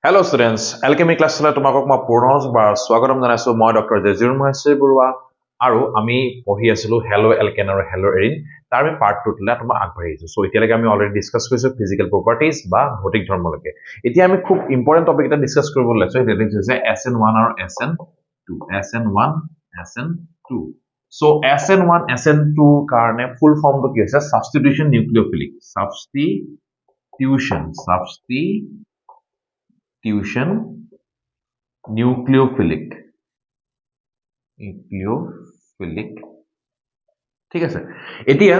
Hello students, alchemy class লে তোমাকক মই পুনৰবাৰ স্বাগতম জনাইছো মই ডক্টৰ জেজিৰ মহেশ্বৰ বৰুৱা আৰু আমি পঢ়ি আছিলো হেলো এলকেন আৰু হেলো এৰিন তাৰ আমি পাৰ্ট 2 লে তোমাক আগবাঢ়িছো সো এতিয়ালৈকে আমি অলৰেডি ডিসকাস কৰিছো ফিজিক্যাল প্ৰপাৰ্টিজ বা ভৌতিক ধৰ্মলৈকে এতিয়া আমি খুব ইম্পৰ্টেন্ট টপিক এটা ডিসকাস কৰিব লৈছো এটা হৈছে SN1 আৰু SN2 SN1 SN2 So SN1 SN2 কাৰণে ফুল ফৰ্মটো কি আছে সাবস্টিটিউশন নিউক্লিওফিলিক substitution nucleophilic ঠিক আছে এতিয়া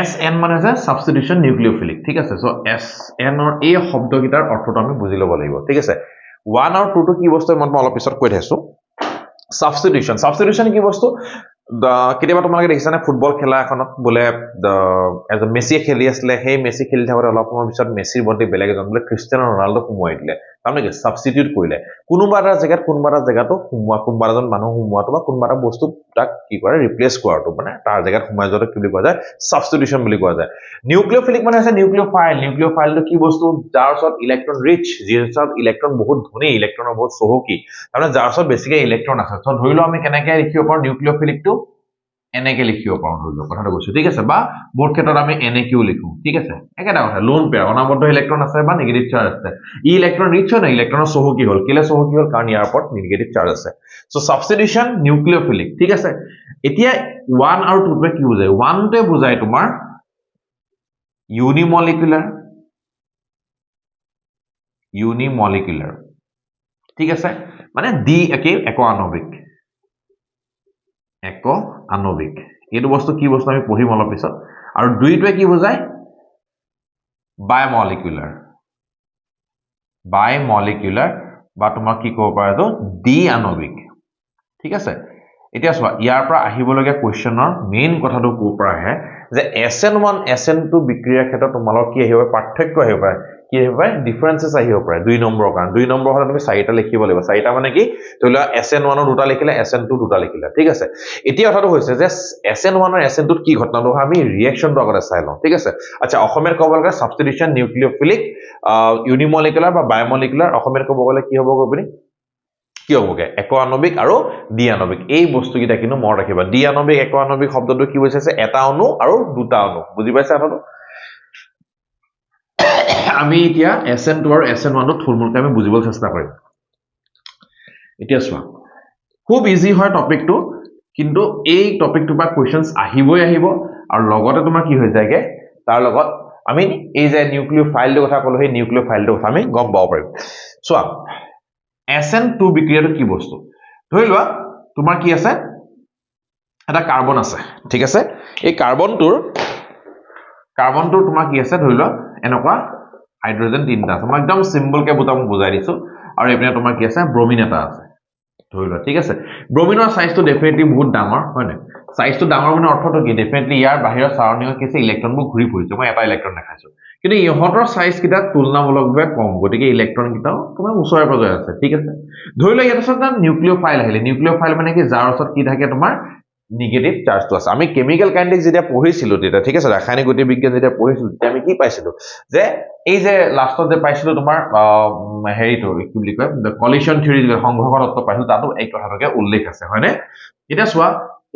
SN মানে আছে substitution nucleophilic ঠিক আছে সো SN or এই শব্দকিটাৰ অৰ্থটো আমি বুজি ল'ব লাগিব ঠিক আছে 1 আৰু 2 টো কি বস্তু মই অলপ পিছত কৈ থাইছো substitution কি বস্তু কেতিয়াবা তোমালোকে দেখিছানে ফুটবল খেলা এখনত বলে এজ মেসি খেলি আসলে হে মেসি খেলি থাকতে অলপ সময় পিছত মেসিৰ বডি বেলেগ এজন বলে ক্ৰিষ্টিয়ানো ৰনাল্ডো সুমুৱাই দিলে তাৰমানে কি সাবস্টিটিউট কৰিলে কোনোবা এটা জেগাটো সুমুৱা কোনোবা এজন মানুহ সুমুৱাটো বা কোনোবা এটা বস্তু তাক কি কৰে ৰিপ্লেস কৰাটো মানে তাৰ জেগাত সুমুৱাই যোৱাটো কি বুলি কোৱা যায় সাবস্টিটিউশন বুলি কোৱা যায় নিউক্লিওফিলিক মানে আছে নিউক্লিওফাইলটো কি বস্তু যাৰ ওচৰত ইলেক্ট্ৰন ৰিচ যাৰ ওচৰত ইলেক্ট্ৰন বহুত ধনী ইলেক্ট্ৰনৰ বহুত চহকী তাৰমানে যাৰ ওচৰত বেছিকৈ ইলেক্ট্ৰন আছে সো ধৰি লও আমি কেনেকৈ লিখিব পাৰো নিউক্লিওফিলিকটো এনেকে লিখিব পাৰো ধৰি লও কথাটো কৈছো ঠিক আছে বা মোৰ ক্ষেত্ৰত আমি এনেকেও লিখো ঠিক আছে একেটা কথা লোন পেয়াৰ অনাবদ্ধ ইলেক্ট্ৰন আছে বা নেগেটিভ চাৰ্জ আছে ই ইলেক্ট্ৰন ৰিচ হয় না ইলেক্ট্ৰনৰ চহকী হল কেলে চহকী হল কাৰণ ইয়াৰ ওপৰত নেগেটিভ চাৰ্জ আছে সো সাবস্টিটিউশন নিউক্লিওফিলিক ঠিক আছে এতিয়া 1 আৰু 2 টোৱে কি বুজায় 1 টোৱে বুজায় তোমাৰ ইউনিমলিকুলাৰ ঠিক আছে মানে ডি একে একো আণবিক এইটো বস্তু কি বস্তু আমি পঢ়িম অলপ পিছত আৰু দুইটোৱে কি বুজায় বায়মলিকুলাৰ বা তোমাক কি ক'ব পাৰা তো ডি আণবিক ঠিক আছে এতিয়া চোৱা ইয়াৰ পৰা আহিবলগীয়া কোৱেশ্চনৰ মেইন কথাটো ক'ৰ পৰা আহে যে SN1 SN2 বিক্ৰিয়াৰ ক্ষেত্ৰত তোমালোকৰ কি আহিব পাৰ্থক্য আহিব পাৰে কি আহিব পাৰে ডিফাৰেন্সেস আহিব পাৰে 2 নম্বৰৰ কাৰণ 2 নম্বৰ হলে তুমি 4টা লিখিব লাগিব 4টা মানে কি ধৰিলা SN1 ৰ দুটা লিখিলে SN2 দুটা লিখিলে ঠিক আছে এতিয়া কথাটো হৈছে যে SN1 আৰু SN2 ত কি ঘটনাটো আমি ৰিঅ্যাকশনটো আগতে চাই লওঁ ঠিক আছে আচ্ছা অসমীয়াত ক'ব গ'লে সাবস্টিটিউশন নিউক্লিওফিলিক ইউনিমলিকুলাৰ বা বায়মলিকুলাৰ অসমীয়াত ক'ব গ'লে কি হ'ব কবনি কি হ'বগে একো আণবিক আৰু দ্বি আণবিক এই বস্তুকিটা কিন্তু মনত ৰাখিবা দ্বি আণবিক একো আণবিক শব্দটো কি বুজাইছে এটা অণু আৰু দুটা অণু বুজি পাইছা আপোনালোক আমি এতিয়া SN2 আৰু SN1 টো থুলমুলকৈ আমি বুজিবলৈ চেষ্টা কৰিম এতিয়া চোৱা খুব ইজি হয় টপিকটো কিন্তু এই টপিকটো বা কোৱেশ্চনছ আহিবই আহিব আৰু লগতে তোমাৰ কি হৈ যায়গে তাৰ লগত আমি এই যে নিউক্লিওফাইলটোৰ কথা ক'লো সেই নিউক্লিওফাইলটোৰ কথা আমি গম পাব পাৰিম চোৱা SN2 বিক্ৰিয়াটো কি বস্তু ধৰি লোৱা তোমাৰ কি আছে এটা কাৰ্বন আছে ঠিক আছে এই কাৰ্বনটোৰ তোমাৰ কি আছে ধৰি লোৱা এনেকুৱা হাইড্ৰোজেন তিনটা আছে মই একদম সিম্পল কে বুজাই দিছো আৰু এপিনে তোমাৰ কি আছে ব্ৰোমিন এটা আছে ধৰি লোৱা ঠিক আছে ব্ৰোমিনৰ সাইজটো ডেফিনেটলি বহুত ডাঙৰ হয় না সাইজটো ডাঙৰ মানে অৰ্থটো কি ডেফিনেটলি ইয়াৰ বাহিৰৰ সাৰণীয় কি আছে ইলেক্ট্ৰনবোৰ ঘূৰি ফুৰিছে মই এটা ইলেক্ট্ৰন দেখাইছো কিন্তু ইহঁতৰ সাইজ কিটা তুলনামূলকভাৱে কম গতিকে ইলেক্ট্ৰন কিটাও তোমাৰ ওচৰে পাজৰে আছে ঠিক আছে ধৰি লোৱা ইয়াত আছে নিউক্লিওফাইল আহিলে নিউক্লিওফাইল মানে কি যাৰ ওচৰত কি থাকে তোমাৰ নেগেটিভ চাৰ্জটো আছে আমি কেমিক্যাল কাইনেটিক্স যেতিয়া পঢ়িছিলো তেতিয়া ঠিক আছে ৰাসায়নিক গতিবিজ্ঞান যেতিয়া পঢ়িছিলো তেতিয়া আমি কি পাইছিলো যে এই যে লাষ্টত যে পাইছিলো তোমাৰ হেৰিটো কি বুলি কয় কলিশন থিওৰি যে সংঘৰ্ষ তত্ত্ব পাইছিলো তাতো এই কথাটোকে উল্লেখ আছে হয়নে এতিয়া চোৱা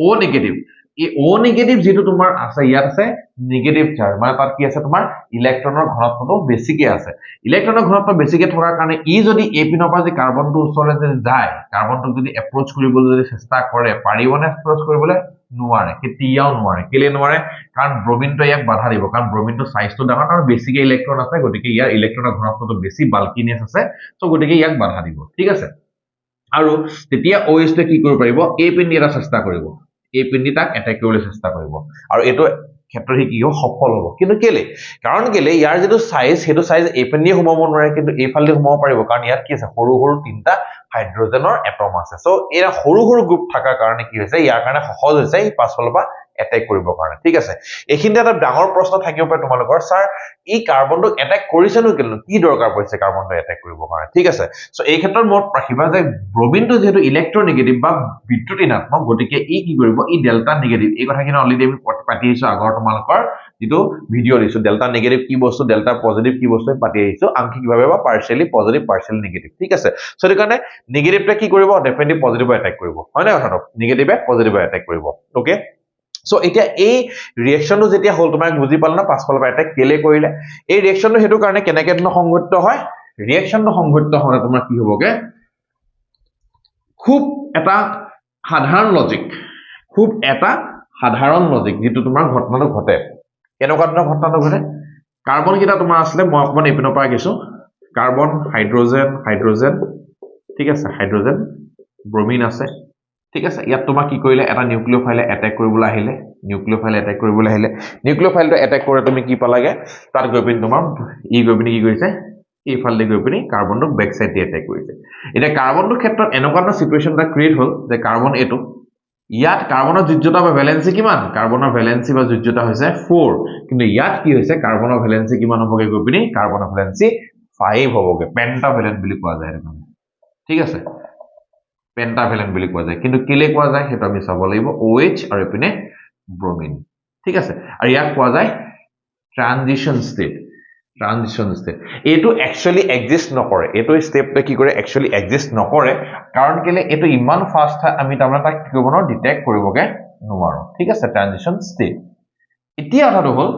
O নেগেটিভ এই O নেগেটিভ যেটো তোমাৰ আছে ইয়াত আছে নেগেটিভ চাৰ্জ মানে তাত কি আছে তোমাৰ ইলেক্ট্ৰনৰ ঘনত্বটো বেছিকে আছে ইলেক্ট্ৰনৰ ঘনত্ব বেছিকে থকাৰ কাৰণে ই যদি এই পিনৰ পৰা যে কাৰ্বনটো ওচৰলৈ যদি যায় কাৰ্বনটো যদি এপ্ৰোচ কৰিবলৈ যদি চেষ্টা কৰে পাৰিবনে এপ্ৰোচ কৰিবলৈ নোৱাৰে কেতিয়াও নোৱাৰে কেলে নোৱাৰে কাৰণ ব্ৰোমিনটো ইয়াক বাধা দিব কাৰণ ব্ৰোমিনটো সাইজটো ডাঙৰ আৰু বেছিকে ইলেক্ট্ৰন আছে গতিকে ইয়াৰ ইলেক্ট্ৰনৰ ঘনত্বটো বেছি বাল্কিনেছ আছে সো গতিকে ইয়াক বাধা দিব ঠিক আছে আৰু তেতিয়া OH তে কি কৰিব পাৰিব এই পিন এটা চেষ্টা কৰিব এই পিনটি তাক এটাক কৰিবলৈ চেষ্টা কৰিব আৰু এটো ক্ষেত্ৰত কি হ'ব সফল হ'ব কিন্তু কেলে কাৰণ কেলে ইয়াৰ যেটো সাইজ হেতু সাইজ এই পিনদি সোমাব নোৱাৰে কিন্তু এই ফালদি সোমাব পাৰিব কাৰণ ইয়াত কি আছে সৰু সৰু তিনটা হাইড্ৰোজেনৰ এটম আছে সো এৰা সৰু সৰু গ্ৰুপ থাকাৰ কাৰণে কি হৈছে ইয়াৰ কাৰণে সহজ হৈছে এই পাছফালৰ পৰা এটেক কৰিবৰ কাৰণে ঠিক আছে এইখিনিতে এটা ডাঙৰ প্ৰশ্ন থাকিব পাৰে তোমালোকৰ স্যাৰ এই কাৰ্বনটো এটেক কৰিছে নো কেলে কি দৰকাৰ পৰিছে কাৰ্বনটো এটেক কৰিবৰ কাৰণে ঠিক আছে সো এই ক্ষেত্ৰত মনত ৰাখিবা যে ব্ৰমিনটো যেহেতু ইলেক্ট্ৰনেগেটিভ বা বিদ্যুৎ ঋণাত্মক গতিকে ই কি কৰিব ই ডেল্টা নেগেটিভ এই কথাখিনি অলৰেডি আমি পাতি আহিছো আগৰ তোমালোকৰ যেটো ভিডিও দিছো ডেল্টা নেগেটিভ কি বস্তু ডেল্টা পজিটিভ কি বস্তু পাতি আহিছো আংশিকভাৱে বা পাৰ্শিয়ালি পজিটিভ পাৰ্শিয়ালি নেগেটিভ ঠিক আছে সো এই কাৰণে নেগেটিভটা কি কৰিব ডেফিনেটলি পজিটিভ এটেক কৰিব হয় না কথাটো নেগেটিভে পজিটিভ এটেক কৰিব ওকে সো এতিয়া এই ৰিঅ্যাকশনটো যেতিয়া হল তোমাক বুজি পালা না পাছফালৰ পৰা এটেক কেলে কৰিলে এই ৰিঅ্যাকশনটো হেতু কাৰণে কেনেকে সংঘটিত হয় ৰিঅ্যাকশনটো সংঘটিত হলে তোমাৰ কি হ'বগে খুব এটা সাধাৰণ লজিক যেটো তোমাৰ ঘটনাটো ঘটে কেনেকুৱা ধৰণৰ ঘটনাটো ঘটে কাৰ্বন কিটা তোমাৰ আসলে মই অকমান এপিনৰ পৰা গিছো কাৰ্বন হাইড্ৰোজেন ঠিক আছে হাইড্ৰোজেন ব্ৰোমিন আছে ঠিক আছে ইয়াত তোমাক কি কৰিলে এটা নিউক্লিওফাইলে এটেক কৰিবলৈ আহিলে নিউক্লিওফাইলটো এটেক কৰে তুমি কি পালাগে তাত গৈ পিন তোমাৰ ই গৈ পিন কি কৰিছে এই ফাললে গৈ পিনি কাৰ্বনটো বেক সাইড দি এটেক কৰিছে এটা কাৰ্বনটোৰ ক্ষেত্ৰত এনেকুৱা এটা সিচুৱেচন এটা ক্ৰিয়েট হ'ল যে কাৰ্বন এটো ইয়াত কাৰ্বনৰ যোজ্যতা বা ভ্যালেন্সি কিমান কাৰ্বনৰ ভ্যালেন্সি বা যোজ্যতা হৈছে 4 কিন্তু ইয়াত কি হৈছে কাৰ্বনৰ ভ্যালেন্সি কিমান হ'বগে গৈ পিনি কাৰ্বনৰ ভ্যালেন্সি 5 হ'বগে পেন্টাভ্যালেন্ট বুলি কোৱা যায় মানে ঠিক আছে পেন্টাভ্যালেন্ট বুলি কোৱা যায় কিন্তু কেলে কোৱা যায় হেতু আমি চাব লাগিব OH আৰু এপিনে ব্ৰোমিন ঠিক আছে আৰু ইয়াক কোৱা যায় ট্ৰানজিশন ষ্টেট এটো একচুয়ালি এক্সিস্ট নকৰে এটো স্টেপটো কি কৰে একচুয়ালি এক্সিস্ট নকৰে কাৰণ কেলে এটো ইমান ফাষ্ট আমি তাৰমানে তাক কি কৰিব নোৱাৰো ডিটেক্ট কৰিবগে নোৱাৰো ঠিক আছে ট্ৰানজিশন ষ্টেট এতিয়া কথাটো হ'ল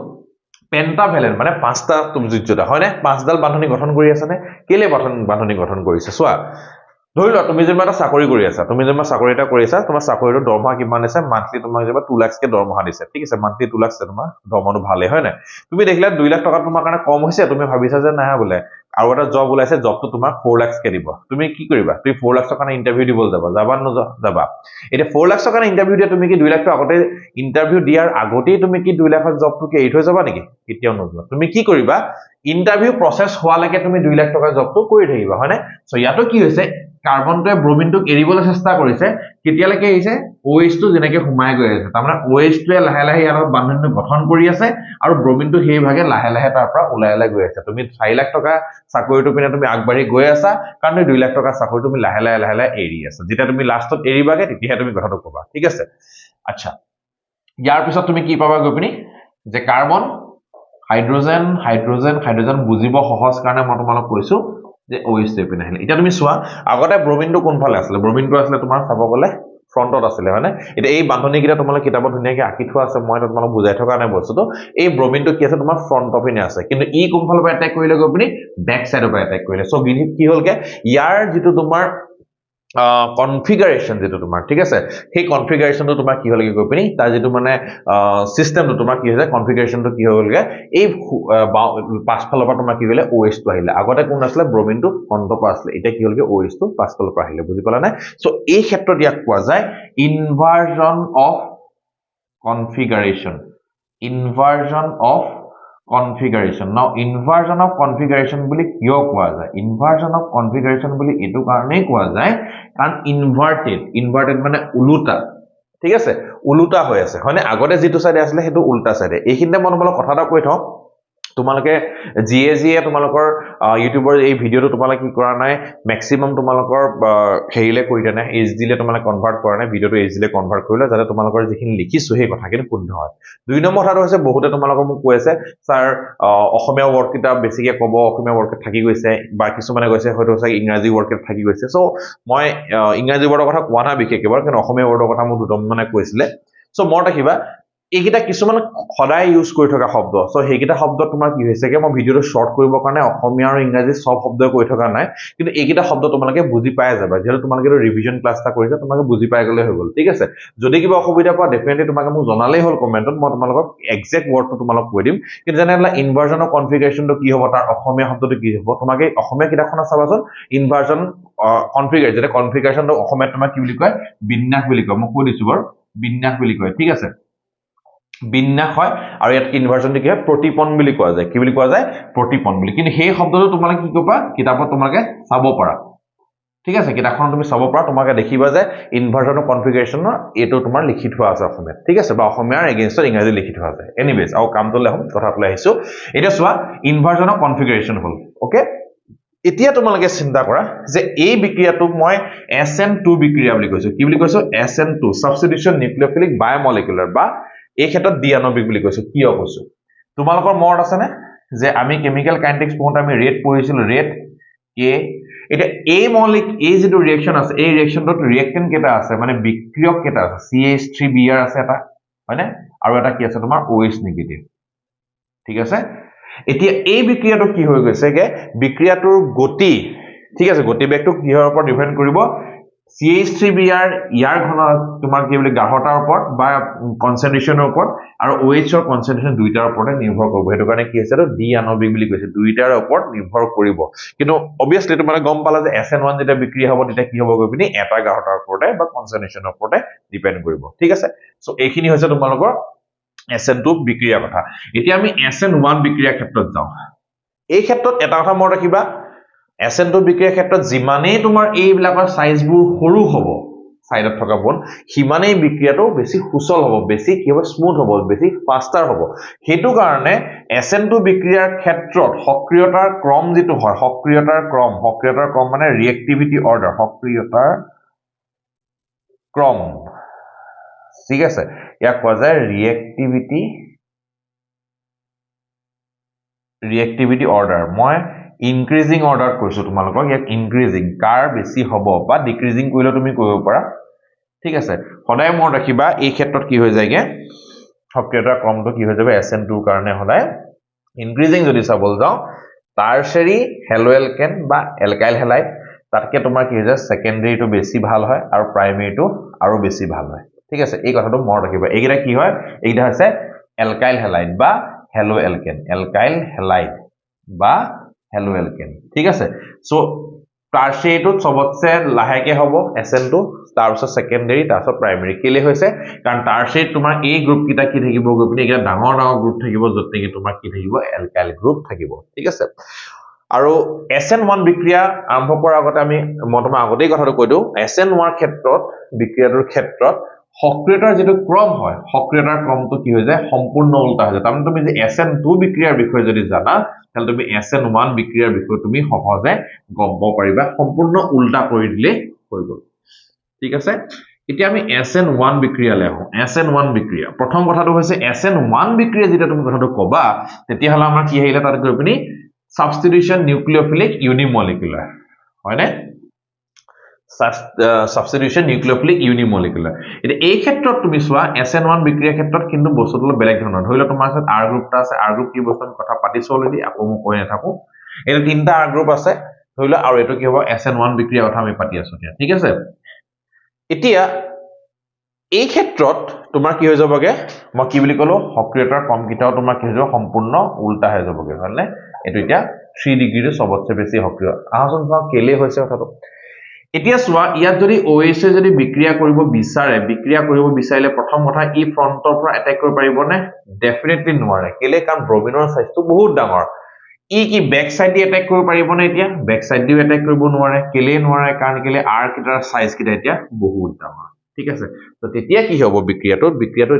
পেন্টাভ্যালেন্ট মানে পাঁচটা যোজ্যতা হয় না পাঁচডাল বান্ধনী গঠন কৰি আছে নে কেলে বান্ধনী গঠন কৰিছে সোৱা ধৰি লোৱা তুমি যেবা এটা চাকৰি কৰি আছা তোমাৰ চাকৰিৰ দৰমহা কিমান আছে মান্থলি তোমাক যেবা 2 লাখ কে দৰমহা দিছে ঠিক আছে মান্থলি 2 লাখ তোমাৰ দৰমহাটো ভালে হয় না তুমি দেখিলা 2 লাখ টকা তোমাৰ কাৰণে কম হৈছে তুমি ভাবিছা যে নাই বোলে আৰু এটা জব ওলাইছে জবটো তোমাক 4 লাখ কে দিব তুমি কি কৰিবা তুমি 4 লাখ টকাৰ ইন্টাৰভিউ দিবলৈ যাবা যাবা এটা 4 লাখ টকাৰ ইন্টাৰভিউ দিয়া তুমি কি 2 লাখ টকা আগতে ইন্টাৰভিউ দিয়াৰ আগতেই তুমি কি 2 লাখৰ জবটো কি এৰি থৈ যাবা নেকি কেতিয়াও নোযোৱা তুমি কি কৰিবা ইন্টাৰভিউ প্ৰসেস হোৱালৈকে তুমি 2 লাখ টকাৰ জবটো কৰি থাকিবা হয় না সো ইয়াতো কি হৈছে কাৰ্বনটোৱে ব্ৰোমিনটোক এৰিবলৈ চেষ্টা কৰিছে কেতিয়ালৈকে আহিছে OH টো যেনেকৈ হুমাই গৈ আছে তাৰমানে OH টোৱে লাহে লাহে ইয়াৰ বান্ধনীটো গঠন কৰি আছে আৰু ব্ৰোমিনটো সেই ভাগে লাহে লাহে তাৰ পৰা ওলাই গৈ আছে তুমি 4 লাখ টকা চাকৰিটো পিনে তুমি আগবাঢ়ি গৈ আছা কাৰণ 2 লাখ টকা চাকৰি তুমি লাহে লাহে এৰি আছা যেতিয়া তুমি লাষ্টত এৰিবাগে তেতিয়া তুমি কথাটো ক'বা ঠিক আছে আচ্ছা ইয়াৰ পিছত তুমি কি পাবা গৈ পিনি যে কাৰ্বন হাইড্ৰোজেন বুজিব সহজ কাৰণে মই তোমাক কৈছো যে OH টো পিনে আহিলে এতিয়া তুমি চোৱা আগতে ব্ৰোমিনটো কোনফালে আছিল ব্ৰোমিনটো আছিল তোমাৰ চাব গলে ফ্ৰন্টত আছিল হয়নে এটা এই বান্ধনী কিটা তোমাক কিতাপত ধুনিয়াকৈ আঁকি থোৱা আছে মই তোমাক বুজাই থকা নাই বস্তুটো এই ব্ৰোমিনটো কি আছে তোমাৰ ফ্ৰন্টৰ পিনে আছে কিন্তু ই কোনফালৰ পৰা এটেক কৰিলে গৈ পিনি বেক সাইডৰ পৰা এটেক কৰিলে সো কি হ'লকে ইয়াৰ যেটো তোমাৰ কনফিগাৰেশন যেটো তোমাৰ ঠিক আছে সেই কনফিগাৰেশনটো তোমাৰ কি হ'লগে গৈ পিনি তাৰ যেটো মানে সিস্টেমটো তোমাৰ কি হৈছে কনফিগাৰেশনটো কি হ'লগে এই পাছফালৰ পৰা তোমাৰ কি হ'লে OH টো আহিলে আগতে কোন আছিল ব্ৰোমিনটো ফ্ৰন্টৰ পৰা আছিল এতিয়া কি হ'লগে OH টো পাছফালৰ পৰা আহিলে বুজি পালা নাই সো এই ক্ষেত্ৰত ইয়াক কোৱা যায় inversion of configuration now inversion of configuration বুলি কিয় কোৱা যায় inversion of configuration বুলি এটো কাৰণেই কোৱা যায় কাৰণ inverted মানে উলুটা ঠিক আছে উলুটা হৈ আছে হয়নে আগতে যেটো সাইডে আছিল হেতু উল্টা সাইডে এইখিনিতে মন বল কথাটা কৈ থওঁ তোমালোকে জিএ তোমালোকৰ ইউটিউবৰ এই ভিডিওটো তোমালোকে কি কৰা নাই ম্যাক্সিমাম তোমালোকৰ হেইলে কৰিতে নাই এইচডি লে তোমালোকে কনভাৰ্ট কৰা নাই ভিডিওটো এইচডি লে কনভাৰ্ট কৰিলে যাতে তোমালোকৰ যিখিনি লিখিছো সেই কথাখিনি শুদ্ধ হয় দুই নম্বৰ কথাটো হৈছে বহুতে তোমালোকক মোক কৈ আছে স্যাৰ অসমীয়া ওয়াৰ্ড কিটা বেছিকে ক'ব অসমীয়া ওয়াৰ্ড থাকি গৈছে বা কিছুমানে কৈছে হয়তো ইংৰাজী ওয়াৰ্ড থাকি গৈছে সো মই ইংৰাজী ওয়াৰ্ডৰ কথা কোৱা না বিশেষকৈ কিন্তু অসমীয়া ওয়াৰ্ডৰ কথা মোক দুটাম মানে কৈছিলে সো মই দেখিবা এইকিটা কিছুমান সদায় ইউজ কৰি থকা শব্দ সো সেইকিটা শব্দ তোমাৰ কি হৈছে মই ভিডিওটো শৰ্ট কৰিবৰ কাৰণে অসমীয়া আৰু ইংৰাজী সব শব্দ কৈ থকা নাই কিন্তু এইকিটা শব্দ তোমালোকে বুজি পাই যাবা যেহেতু তোমালোকে ৰিভিজন ক্লাছটা কৰিছা তোমালোকে বুজি পাই গলে হৈ গল ঠিক আছে যদি কিবা অসুবিধা পোৱা ডেফিনেটলি তোমাকে মোক জনালেই হ'ল কমেন্টত মই তোমালোকক এক্সাক্ট ওয়াৰ্ডটো তোমালোক কৈ দিম কিন্তু জানেলা ইনভাৰ্জন অফ কনফিগাৰেশনটো কি হ'ব তাৰ অসমীয়া শব্দটো কি হ'ব তোমাকে অসমীয়া কিতাপখন চাবাচোন ইনভাৰ্জন কনফিগাৰ যেটা কনফিগাৰেশনটো অসমীয়াত তোমাক কি বুলি কয় বিন্যাস বুলি কয় মই কৈ দিছো বাৰু বিন্যাস বুলি কয় ঠিক আছে বিন্যাস হয় আৰু ইয়াত ইনভাৰ্সনটো কি হয় প্ৰতিপন বুলি কোৱা যায় কি বুলি কোৱা যায় প্ৰতিপন বুলি কিন্তু সেই শব্দটো তোমালোকে কি কবা কিতাপত তোমালোকে চাব পাৰা ঠিক আছে কিতাপখন তুমি চাব পাৰা তোমাকে দেখিবা যে ইনভাৰ্জন কনফিগাৰেশ্যনৰ এটো তোমাৰ লিখি থোৱা আছে অসমীয়াত ঠিক আছে বা অসমীয়াৰ এগেইনষ্টত ইংৰাজী লিখি থোৱা আছে এনিৱেজ আৰু কামটোলৈ হ'ম কথাটোলৈ আহিছো এটা চোৱা ইনভাৰ্জন কনফিগাৰেশ্যন হ'ল ওকে এতিয়া তোমালোকে চিন্তা কৰা যে এই বিক্ৰিয়াটোক মই SN2 বিক্ৰিয়া বুলি কৈছো কি বুলি কৈছো SN2 সাবস্টিটিউশন নিউক্লিওফিলিক বায়োমলিকুলাৰ বা এই ক্ষেত্ৰত ডিআণবিক বুলি কৈছো কিয় কৈছো তোমালোকৰ মনত আছে নে যে আমি কেমিক্যাল কাইনেটিক্স পঢ়োতে আমি ৰেট পঢ়িছিলো ৰেট কে এটা এই মলিক এই যেটো ৰিঅ্যাকশন আছে এই ৰিঅ্যাকশনটোত ৰিঅ্যাকটেন্ট কেটা আছে মানে বিক্ৰিয়ক কেটা আছে CH3Br আছে এটা হয়নে আৰু এটা কি আছে তোমাৰ OH নেগেটিভ ঠিক আছে এতিয়া এই বিক্ৰিয়াটো কি হৈ গৈছে গে বিক্ৰিয়াটোৰ গতি ঠিক আছে গতি বেগটো কিহৰ ওপৰত ডিপেন্ড কৰিব CH3Br ইয়াৰ ঘন তোমাৰ কি বুলি গাঢ়তাৰ ওপৰত বা কনসেন্ট্ৰেচনৰ ওপৰত আৰু OH ৰ কনসেন্ট্ৰেচন দুইটাৰ ওপৰত নিৰ্ভৰ কৰিব হেতু কাৰণে কি আছে ডি আণবিক বুলি কৈছে দুইটাৰ ওপৰত নিৰ্ভৰ কৰিব কিন্তু অবিয়াসলি তোমাক গম পালা যে SN1 যেটা বিক্ৰিয়া হ'ব তেতিয়া কি হ'ব গৈ পিনি এটা গাঢ়তাৰ ওপৰতে বা কনসেন্ট্ৰেচনৰ ওপৰতে ডিপেন্ড কৰিব ঠিক আছে সো এইখিনি হৈছে তোমালোকৰ SN2 বিক্ৰিয়াৰ কথা এতিয়া আমি SN1 বিক্ৰিয়াৰ ক্ষেত্ৰত যাওঁ এই ক্ষেত্ৰত এটা কথা মনত ৰাখিবা SN2 বিক্ৰিয়াৰ ক্ষেত্ৰত যিমানেই তোমাৰ এইবিলাকৰ সাইজবোৰ সৰু হ'ব সাইডত থকা বন হিমানেই বিক্ৰিয়াটো বেছি সুচল হ'ব বেছি কি হ'ব স্মুথ হ'ব বেছি ফাস্টাৰ হ'ব হেতু কাৰণে SN2 বিক্ৰিয়াৰ ক্ষেত্ৰত সক্ৰিয়তাৰ ক্ৰম যেটো হয় সক্ৰিয়তাৰ ক্ৰম মানে ৰিএক্টিভিটি অৰ্ডাৰ সক্ৰিয়তাৰ ক্ৰম ঠিক আছে ইয়াক কোৱা যায় ৰিএক্টিভিটি অৰ্ডাৰ মই ইনক্ৰিজিং অৰ্ডাৰ কৈছো তোমালোকক ইয়াক ইনক্ৰিজিং কাৰ বেছি হ'ব বা ডিক্ৰিজিং কৰিলে তুমি কৰিব পাৰা ঠিক আছে সদায় মনত ৰাখিবা এই ক্ষেত্ৰত কি হৈ যায়গে সক্ৰিয়তাৰ ক্ৰমটো কি হৈ যাবে SN2 কাৰণে সদায় ইনক্ৰিজিং যদি চাবল যাও টাৰশাৰী হেলোএলকেন বা এলকাইল হেলাইড তাতকে তোমাৰ কি হৈ যায় সেকেন্ডাৰীটো বেছি ভাল হয় আৰু প্ৰাইমেৰীটো আৰু বেছি ভাল হয় ঠিক আছে এই কথাটো মনত ৰাখিবা এইকেইটা কি হয় এইটা হৈছে এলকাইল হেলাইড বা হেলোএলকেন এলকাইল হেলাইড বা হেলোএলকেন ঠিক আছে সো টাৰশাৰীটো সবতছে লাহেকে হ'ব SN2 তাৰপিছত সেকেন্ডাৰী তাৰপিছত প্ৰাইমেৰী কেলে হৈছে কাৰণ টাৰশাৰীত তোমাৰ এই গ্ৰুপ কিটা কি থাকিব গৈ পিনি এটা ডাঙৰ গ্ৰুপ থাকিব যত নেকি তোমাৰ কি থাকিব এলকাইল গ্ৰুপ থাকিব ঠিক আছে আৰু SN1 বিক্ৰিয়া আৰম্ভ কৰাৰ আগতে আমি মই আগতেই কথাটো কৈ দিও SN1 ক্ষেত্ৰত বিক্ৰিয়াটোৰ ক্ষেত্ৰত সক্ৰিয়তাৰ যেটো ক্ৰম হয় সক্ৰিয়তাৰ ক্ৰমটো কি হৈ যায় সম্পূৰ্ণ উল্টা হৈ যায় তাৰমানে তুমি যে SN2 বিক্ৰিয়াৰ বিষয়ে যদি জানা তাহলে তুমি SN1 বিক্ৰিয়াৰ বিষয়ে তুমি সহজে গম পাব পাৰিবা সম্পূৰ্ণ উল্টা কৰি দিলে হৈ গল ঠিক আছে এতিয়া আমি SN1 বিক্ৰিয়ালৈ আহো SN1 বিক্ৰিয়া প্ৰথম কথাটো হৈছে SN1 বিক্ৰিয়া যেতিয়া তুমি কথাটো কবা তেতিয়া হলা আমাৰ কি আহিলে তাত গৈ পিনি সাবস্টিটিউশন নিউক্লিওফিলিক ইউনিমলিকুলাৰ হয়নে সাবস্টিটিউশন নিউক্লিওফিলিক ইউনিমলিকুলাৰ এটা এই ক্ষেত্ৰত তুমি চোৱা SN1 বিক্ৰিয়াৰ ক্ষেত্ৰত কিন্তু বস্তুটো বেলেগ ধৰণৰ ধৰিলে তোমাৰ আছে R গ্ৰুপটা আছে R গ্ৰুপ কি বস্তু কথা পাতিছো অলৰেডি আকৌ মই কৈ নাথাকো এটা তিনটা R গ্ৰুপ আছে ধৰিলে আৰু এটো কি হ'ব SN1 বিক্ৰিয়াৰ কথা আমি পাতি আছো ঠিক আছে এতিয়া এই ক্ষেত্ৰত তোমাৰ কি হৈ যাবগে মই কি বুলি কলো সক্ৰিয়তাৰ কম কিটাও তোমাৰ কি হৈ যাব সম্পূৰ্ণ উল্টা হৈ যাবগে হয়নে এটো এতিয়া 3 ডিগ্ৰীৰ সবতছে বেছি সক্ৰিয় আহাচোন চাও কেলে হৈছে কথাটো এতিয়া চোৱা ইয়াত যদি OH যদি বিক্ৰিয়া কৰিব বিচাৰিলে প্ৰথম কথা ই ফ্ৰন্টৰ পৰা এটাক কৰিব পাৰিব নে ডেফিনেটলি নোৱাৰে কেলে কাৰণ ব্ৰমিনৰ সাইজটো বহুত ডাঙৰ ই কি ব্যাক সাইড দি এটাক কৰিব পাৰিব নে এতিয়া ব্যাক সাইড দিও এটাক কৰিব নোৱাৰে কেলে নোৱাৰে কাৰণ কেলে R কিটাৰ সাইজ কিটা এতিয়া বহুত ডাঙৰ ঠিক আছে তো তেতিয়া কি হ'ব বিক্ৰিয়াটো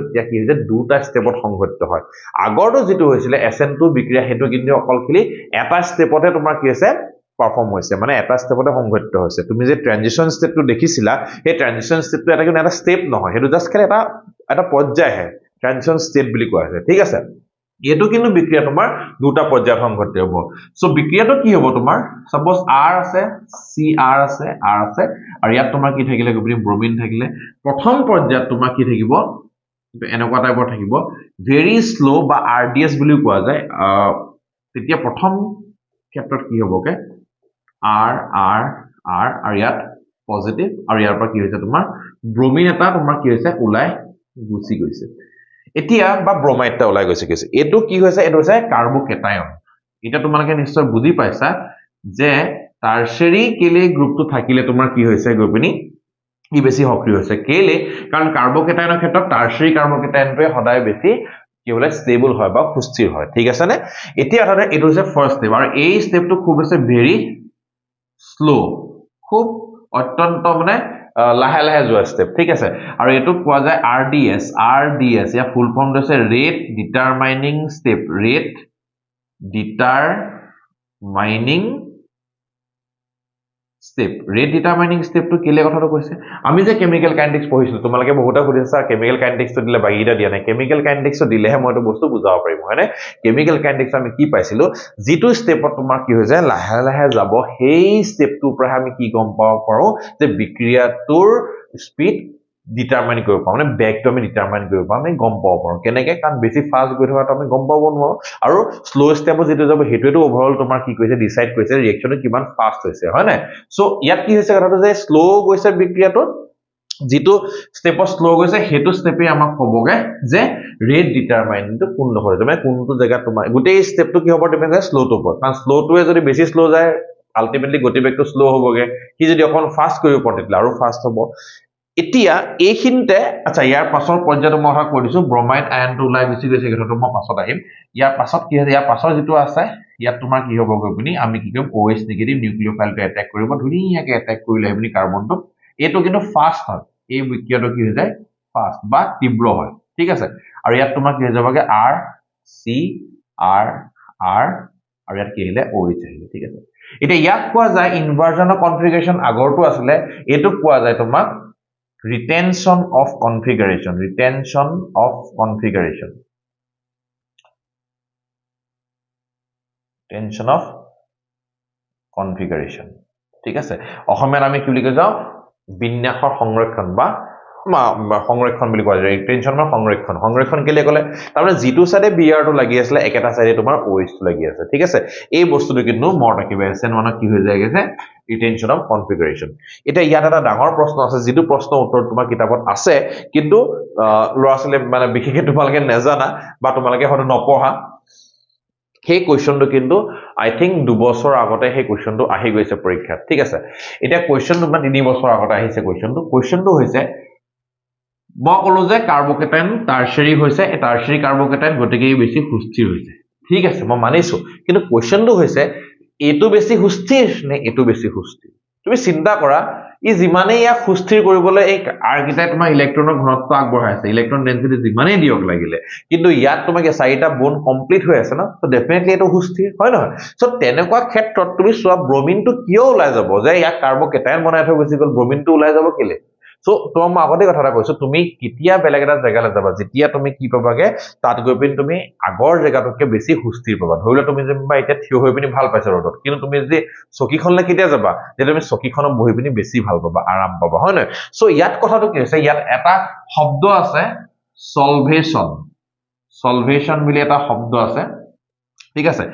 এতিয়া কি হৈছে দুটা স্টেপত সংঘটিত হয় আগৰটো যেটো হৈছিল SN2 বিক্ৰিয়া হেতু কিন্তু অকলখিনি এটা স্টেপতে তোমাৰ কি আছে পারফর্ম হৈছে মানে এটা স্টেপতে সংঘটিত হৈছে তুমি যে ট্রানজিশন স্টেপটো দেখিছিলা এই ট্রানজিশন স্টেপটো এটা কিন্তু এটা স্টেপ নহয় হেতু জাস্ট খালি এটা পৰ্যায় হে ট্ৰানজিশন স্টেপ বুলি কোৱা আছে ঠিক আছে এটো কিন্তু বিক্ৰিয়া তোমাৰ দুটা পৰ্যায়ত সংঘটিত হ'ব সো বিক্ৰিয়াটো কি হ'ব তোমাৰ সাপোজ R আছে CR আছে R আছে আৰু ইয়াত তোমাৰ কি থাকিলে গবি ব্ৰোমিন থাকিলে প্ৰথম পৰ্যায়ত তোমাৰ কি থাকিব এনেকুৱা টাইপৰ থাকিব ভেৰি স্লো বা RDS বুলি কোৱা যায় তেতিয়া প্ৰথম ক্ষেত্ৰত কি হ'বকে R আৰু ইয়াত পজিটিভ আৰু ইয়াৰ পৰা কি হৈছে তোমাৰ ব্ৰোমিন এটা তোমাৰ কি হৈছে উলাই গুচি গৈছে এতিয়া বা ব্ৰোমাইডটা উলাই গৈছে এটো কি হৈছে এটো হৈছে কাৰ্বকেটায়ন এটা তোমালোকে নিশ্চয় বুজি পাইছা যে টাৰশাৰী কেলে গ্ৰুপটো থাকিলে তোমাৰ কি হৈছে গপিনি ই বেছি সক্ৰিয় হৈছে কেলে কাৰণ কাৰ্বকেটায়নৰ ক্ষেত্ৰত টাৰশাৰী কাৰ্বকেটায়নটোৱে সদায় বেছি কি হলে স্টেবল হয় বা সুস্থিৰ হয় ঠিক আছে নে এতিয়া ধৰা এটো হৈছে ফাৰ্স্ট স্টেপ আৰু এই স্টেপটো খুব আছে ভেৰি স্লো খুব অত্যন্ত মানে লাহে লাহে যোৱা ষ্টেপ ঠিক আছে আৰু এটো কোৱা যায় RDS ইয়া ফুল ফৰ্ম হৈছে rate determining step rate determining step rate determining step to কেলে কথাটো কৈছে আমি যে কেমিক্যাল কাইনেটিক্স পঢ়িছিলো তোমালোকে বহুতা সুধিছা কেমিক্যাল কাইনেটিক্স তো দিলে বাকিটা দিয়া নাই কেমিক্যাল কাইনেটিক্স দিলেহে মই তো বস্তু বুজাব পাৰিম হয়নে কেমিক্যাল কাইনেটিক্স আমি কি পাইছিলো যেটো ষ্টেপত তোমাৰ কি হৈ যায় লাহে লাহে যাব সেই ষ্টেপটোৰ পৰা আমি কি গম পাব পাৰো যে বিক্ৰিয়াটোৰ স্পীড ডিটাৰমাইন কৰিব পাৰো মানে বেগটো আমি ডিটাৰমাইন কৰিব পাৰো আমি গম পাব পাৰো কেনেকে কাৰণ বেছি ফাষ্ট গৈ থকাটো আমি গম পাব নোৱাৰো আৰু স্লো ষ্টেপত যেটো যাব হেতুটো ওভাৰঅল তোমাৰ কি কৈছে ডিসাইড কৰিছে ৰিঅ্যাকচনটো কিমান ফাষ্ট হৈছে হয় না সো ইয়াত কি হৈছে কথাটো যে স্লো গৈছে বিক্ৰিয়াটো যেটো ষ্টেপত স্লো গৈছে হেতু ষ্টেপে আমাক কবগে যে ৰেট ডিটাৰমাইনটো কোন নহয় মানে কোনটো জায়গা তোমাৰ গোটেই ষ্টেপটো কি হ'ব ডিপেন্ড কৰে স্লো টু কাৰণ স্লো টুৱে যদি বেছি স্লো যায় আলটিমেটলি গতিবেগটো স্লো হ'বগে কি যদি অকন ফাষ্ট কৰিব পাৰে আৰু ফাষ্ট হ'ব এতিয়া এইখিনতে আচ্ছা ইয়াৰ পাছৰ পৰ্যায়টো মই কৈ দিছো ব্ৰমাইড আয়নটো ওলাই গুচি গৈছে কথাটো মই পাছত আহিম ইয়াৰ পাছত কি হৈছে ইয়াৰ পাছৰ যেটো আছে ইয়াত তোমাৰ কি হ'ব গৈ আমি কি কৰিম OH নিগেটিভ নিউক্লিওফাইলটো এটাক কৰিব ধুনীয়াকে এটাক কৰি লৈ আপুনি কাৰ্বনটো এটো কিন্তু ফাষ্ট হয় এই বিক্ৰিয়াটো কি হৈ যায় ফাষ্ট বা তীব্ৰ হয় ঠিক আছে আৰু ইয়াত তোমাৰ কি হৈ যাবগে R C R R আৰু ইয়াত কি আহিলে OH আহিলে ঠিক আছে এতিয়া ইয়াত কোৱা যায় ইনভাৰ্জন অফ কনফিগাৰেচন আগৰটো আছিলে এটো কোৱা যায় তোমাক retention of configuration ঠিক আছে অসমীয়াত আমি কি বুলি কৈ যাও বিন্যাসৰ সংৰক্ষণ বা সংৰক্ষণ বুলি কোৱা যায় ৰিটেনশন বা সংৰক্ষণ কেলে কলে তাৰমানে যেটো সাইডে বিআৰ টো লাগি আছে একেটা সাইডে তোমাৰ OH টো লাগি আছে ঠিক আছে এই বস্তুটো কিন্তু মত ৰাখিবা এসএন মানে কি হৈ যায় গেছে retention of configuration এটা ইয়াত এটা ডাঙৰ প্ৰশ্ন আছে যেটো প্ৰশ্ন উত্তৰ তোমাৰ কিতাপত আছে কিন্তু লৰাছলে মানে বিশেষে তোমালকে নেজানা বা তোমালকে হয়তো নপঢ়া সেই কোৱেশ্চনটো কিন্তু আই থিংক 2 বছৰ আগতে সেই কোৱেশ্চনটো আহি গৈছে পৰীক্ষাত ঠিক আছে এটা কোৱেশ্চনটো মানে 3 বছৰ আগতে আহিছে কোৱেশ্চনটো হৈছে মই কলো যে কাৰ্বকেটাইন টাৰশাৰী হৈছে টাৰশাৰী কাৰ্বকেটাইন গটিকে বেছি সুস্থিৰ হৈছে ঠিক আছে মই মানিছো কিন্তু কোৱেশ্চনটো হৈছে এটো বেছি সুস্থিৰ নে এটো বেছি সুস্থিৰ তুমি চিন্তা কৰা ই জিমানে ইয়া সুস্থিৰ কৰিবলৈ এই আৰ কিটা তোমাৰ ইলেক্ট্ৰনৰ ঘনত্ব আগবঢ়াইছে ইলেক্ট্ৰন ডেনসিটি জিমানে দিয়ক লাগিলে কিন্তু ইয়াত তোমাকে চাৰিটা বন্ড কমপ্লিট হৈ আছে না সো ডেফিনেটলি এটো সুস্থিৰ হয় নহয় সো তেনেকুৱা ক্ষেত্ৰত তুমি সোৱা ব্ৰমিনটো কিয় ওলাই যাব যে ইয়া কাৰ্বকেটাইন বনাই থৈ গৈছি গল ব্ৰমিনটো ওলাই যাব কেলে সো তোম আগতে কথাটা কৈছো তুমি কিতিয়া বেলেগ এটা জায়গালৈ যাবা যেতিয়া তুমি কি পাবাগে তাত গৈ পিন তুমি আগৰ জায়গাটোকে বেছি সুস্থিৰ পাবা ধৰিলা তুমি যেবা এটা থিয় হৈ পিনি ভাল পাইছা ৰদত কিন্তু তুমি যদি চকীখনলে কিতিয়া যাবা যে তুমি চকীখনত বহি পিনি বেছি ভাল পাবা আৰাম পাবা হয় না সো ইয়াত কথাটো কি হৈছে ইয়াত এটা শব্দ আছে সলভেশন বুলি এটা শব্দ আছে ঠিক আছে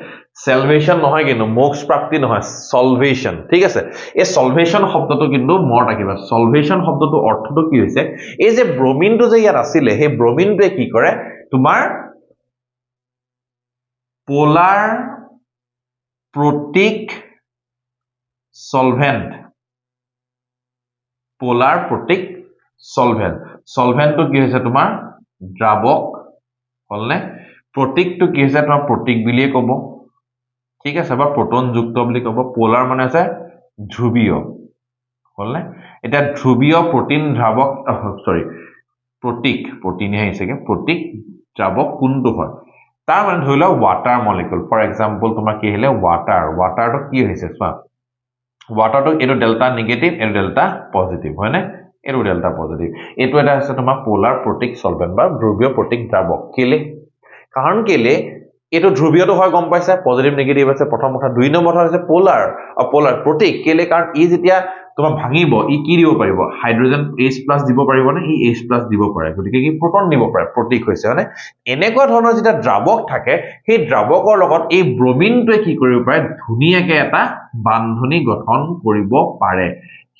salvation নহয় কিন্তু মোক্ষ প্ৰাপ্তি নহয় সলভেশন ঠিক আছে এই সলভেশন শব্দটো কিন্তু মত ৰাখিবা সলভেশন শব্দটো অৰ্থটো কি হৈছে এই যে ব্ৰমিনটো যে ইয়াত আছিল সেই ব্ৰমিনটোৱে কি কৰে তোমাৰ পোলাৰ প্ৰতীক সলভেন্টটো কি হৈছে তোমাৰ দ্ৰাৱক হলনে প্ৰতীকটো কি হৈছে তোমাৰ প্ৰতীক বুলিয়ে ক'ব ঠিক আছে বা প্ৰোটন যুক্ত বুলি ক'ব পোলাৰ মানে আছে ধ্ৰুৱীয় হলনে এটা ধ্ৰুৱীয় প্ৰোটিন দ্ৰাৱক সৰি প্ৰতীকহে আহিছেগে প্ৰতীক দ্ৰাৱক কোনটো হয় তাৰ মানে ধৰি লও ওয়াটাৰ মলিকুল ফৰ এক্সাম্পল তোমাৰ কি আহিলে ওয়াটাৰটো কি হৈছে চোৱা ওয়াটাৰটো এটো ডেল্টা নেগেটিভ এটো ডেল্টা পজিটিভ হয়নে এটো ডেল্টা পজিটিভ এটো এটা আছে তোমাৰ পোলাৰ প্ৰতীক সলভেন্ট বা ধ্ৰুৱীয় প্ৰতীক দ্ৰাৱক কেলে কাৰণ কেলে এটো ধ্ৰুৱীয়টো হয় গম পাইছা পজিটিভ নেগেটিভ আছে প্ৰথম কথা দুই নম্বৰ আছে পোলাৰ প্ৰতীক কেলে কাৰণ ই যেতিয়া তোমাৰ ভাঙিব ই কি দিব পাৰিব হাইড্ৰোজেন H+ দিব পাৰিব নে ই H+ দিব পাৰে গতিকে কি প্ৰোটন দিব পাৰে প্ৰতীক হৈছে মানে এনেকুৱা ধৰণৰ যেটা দ্ৰাৱক থাকে সেই দ্ৰাৱকৰ লগত এই ব্ৰমিনটোৱে কি কৰিব পাৰে ধুনীয়াকে এটা বান্ধনী গঠন কৰিব পাৰে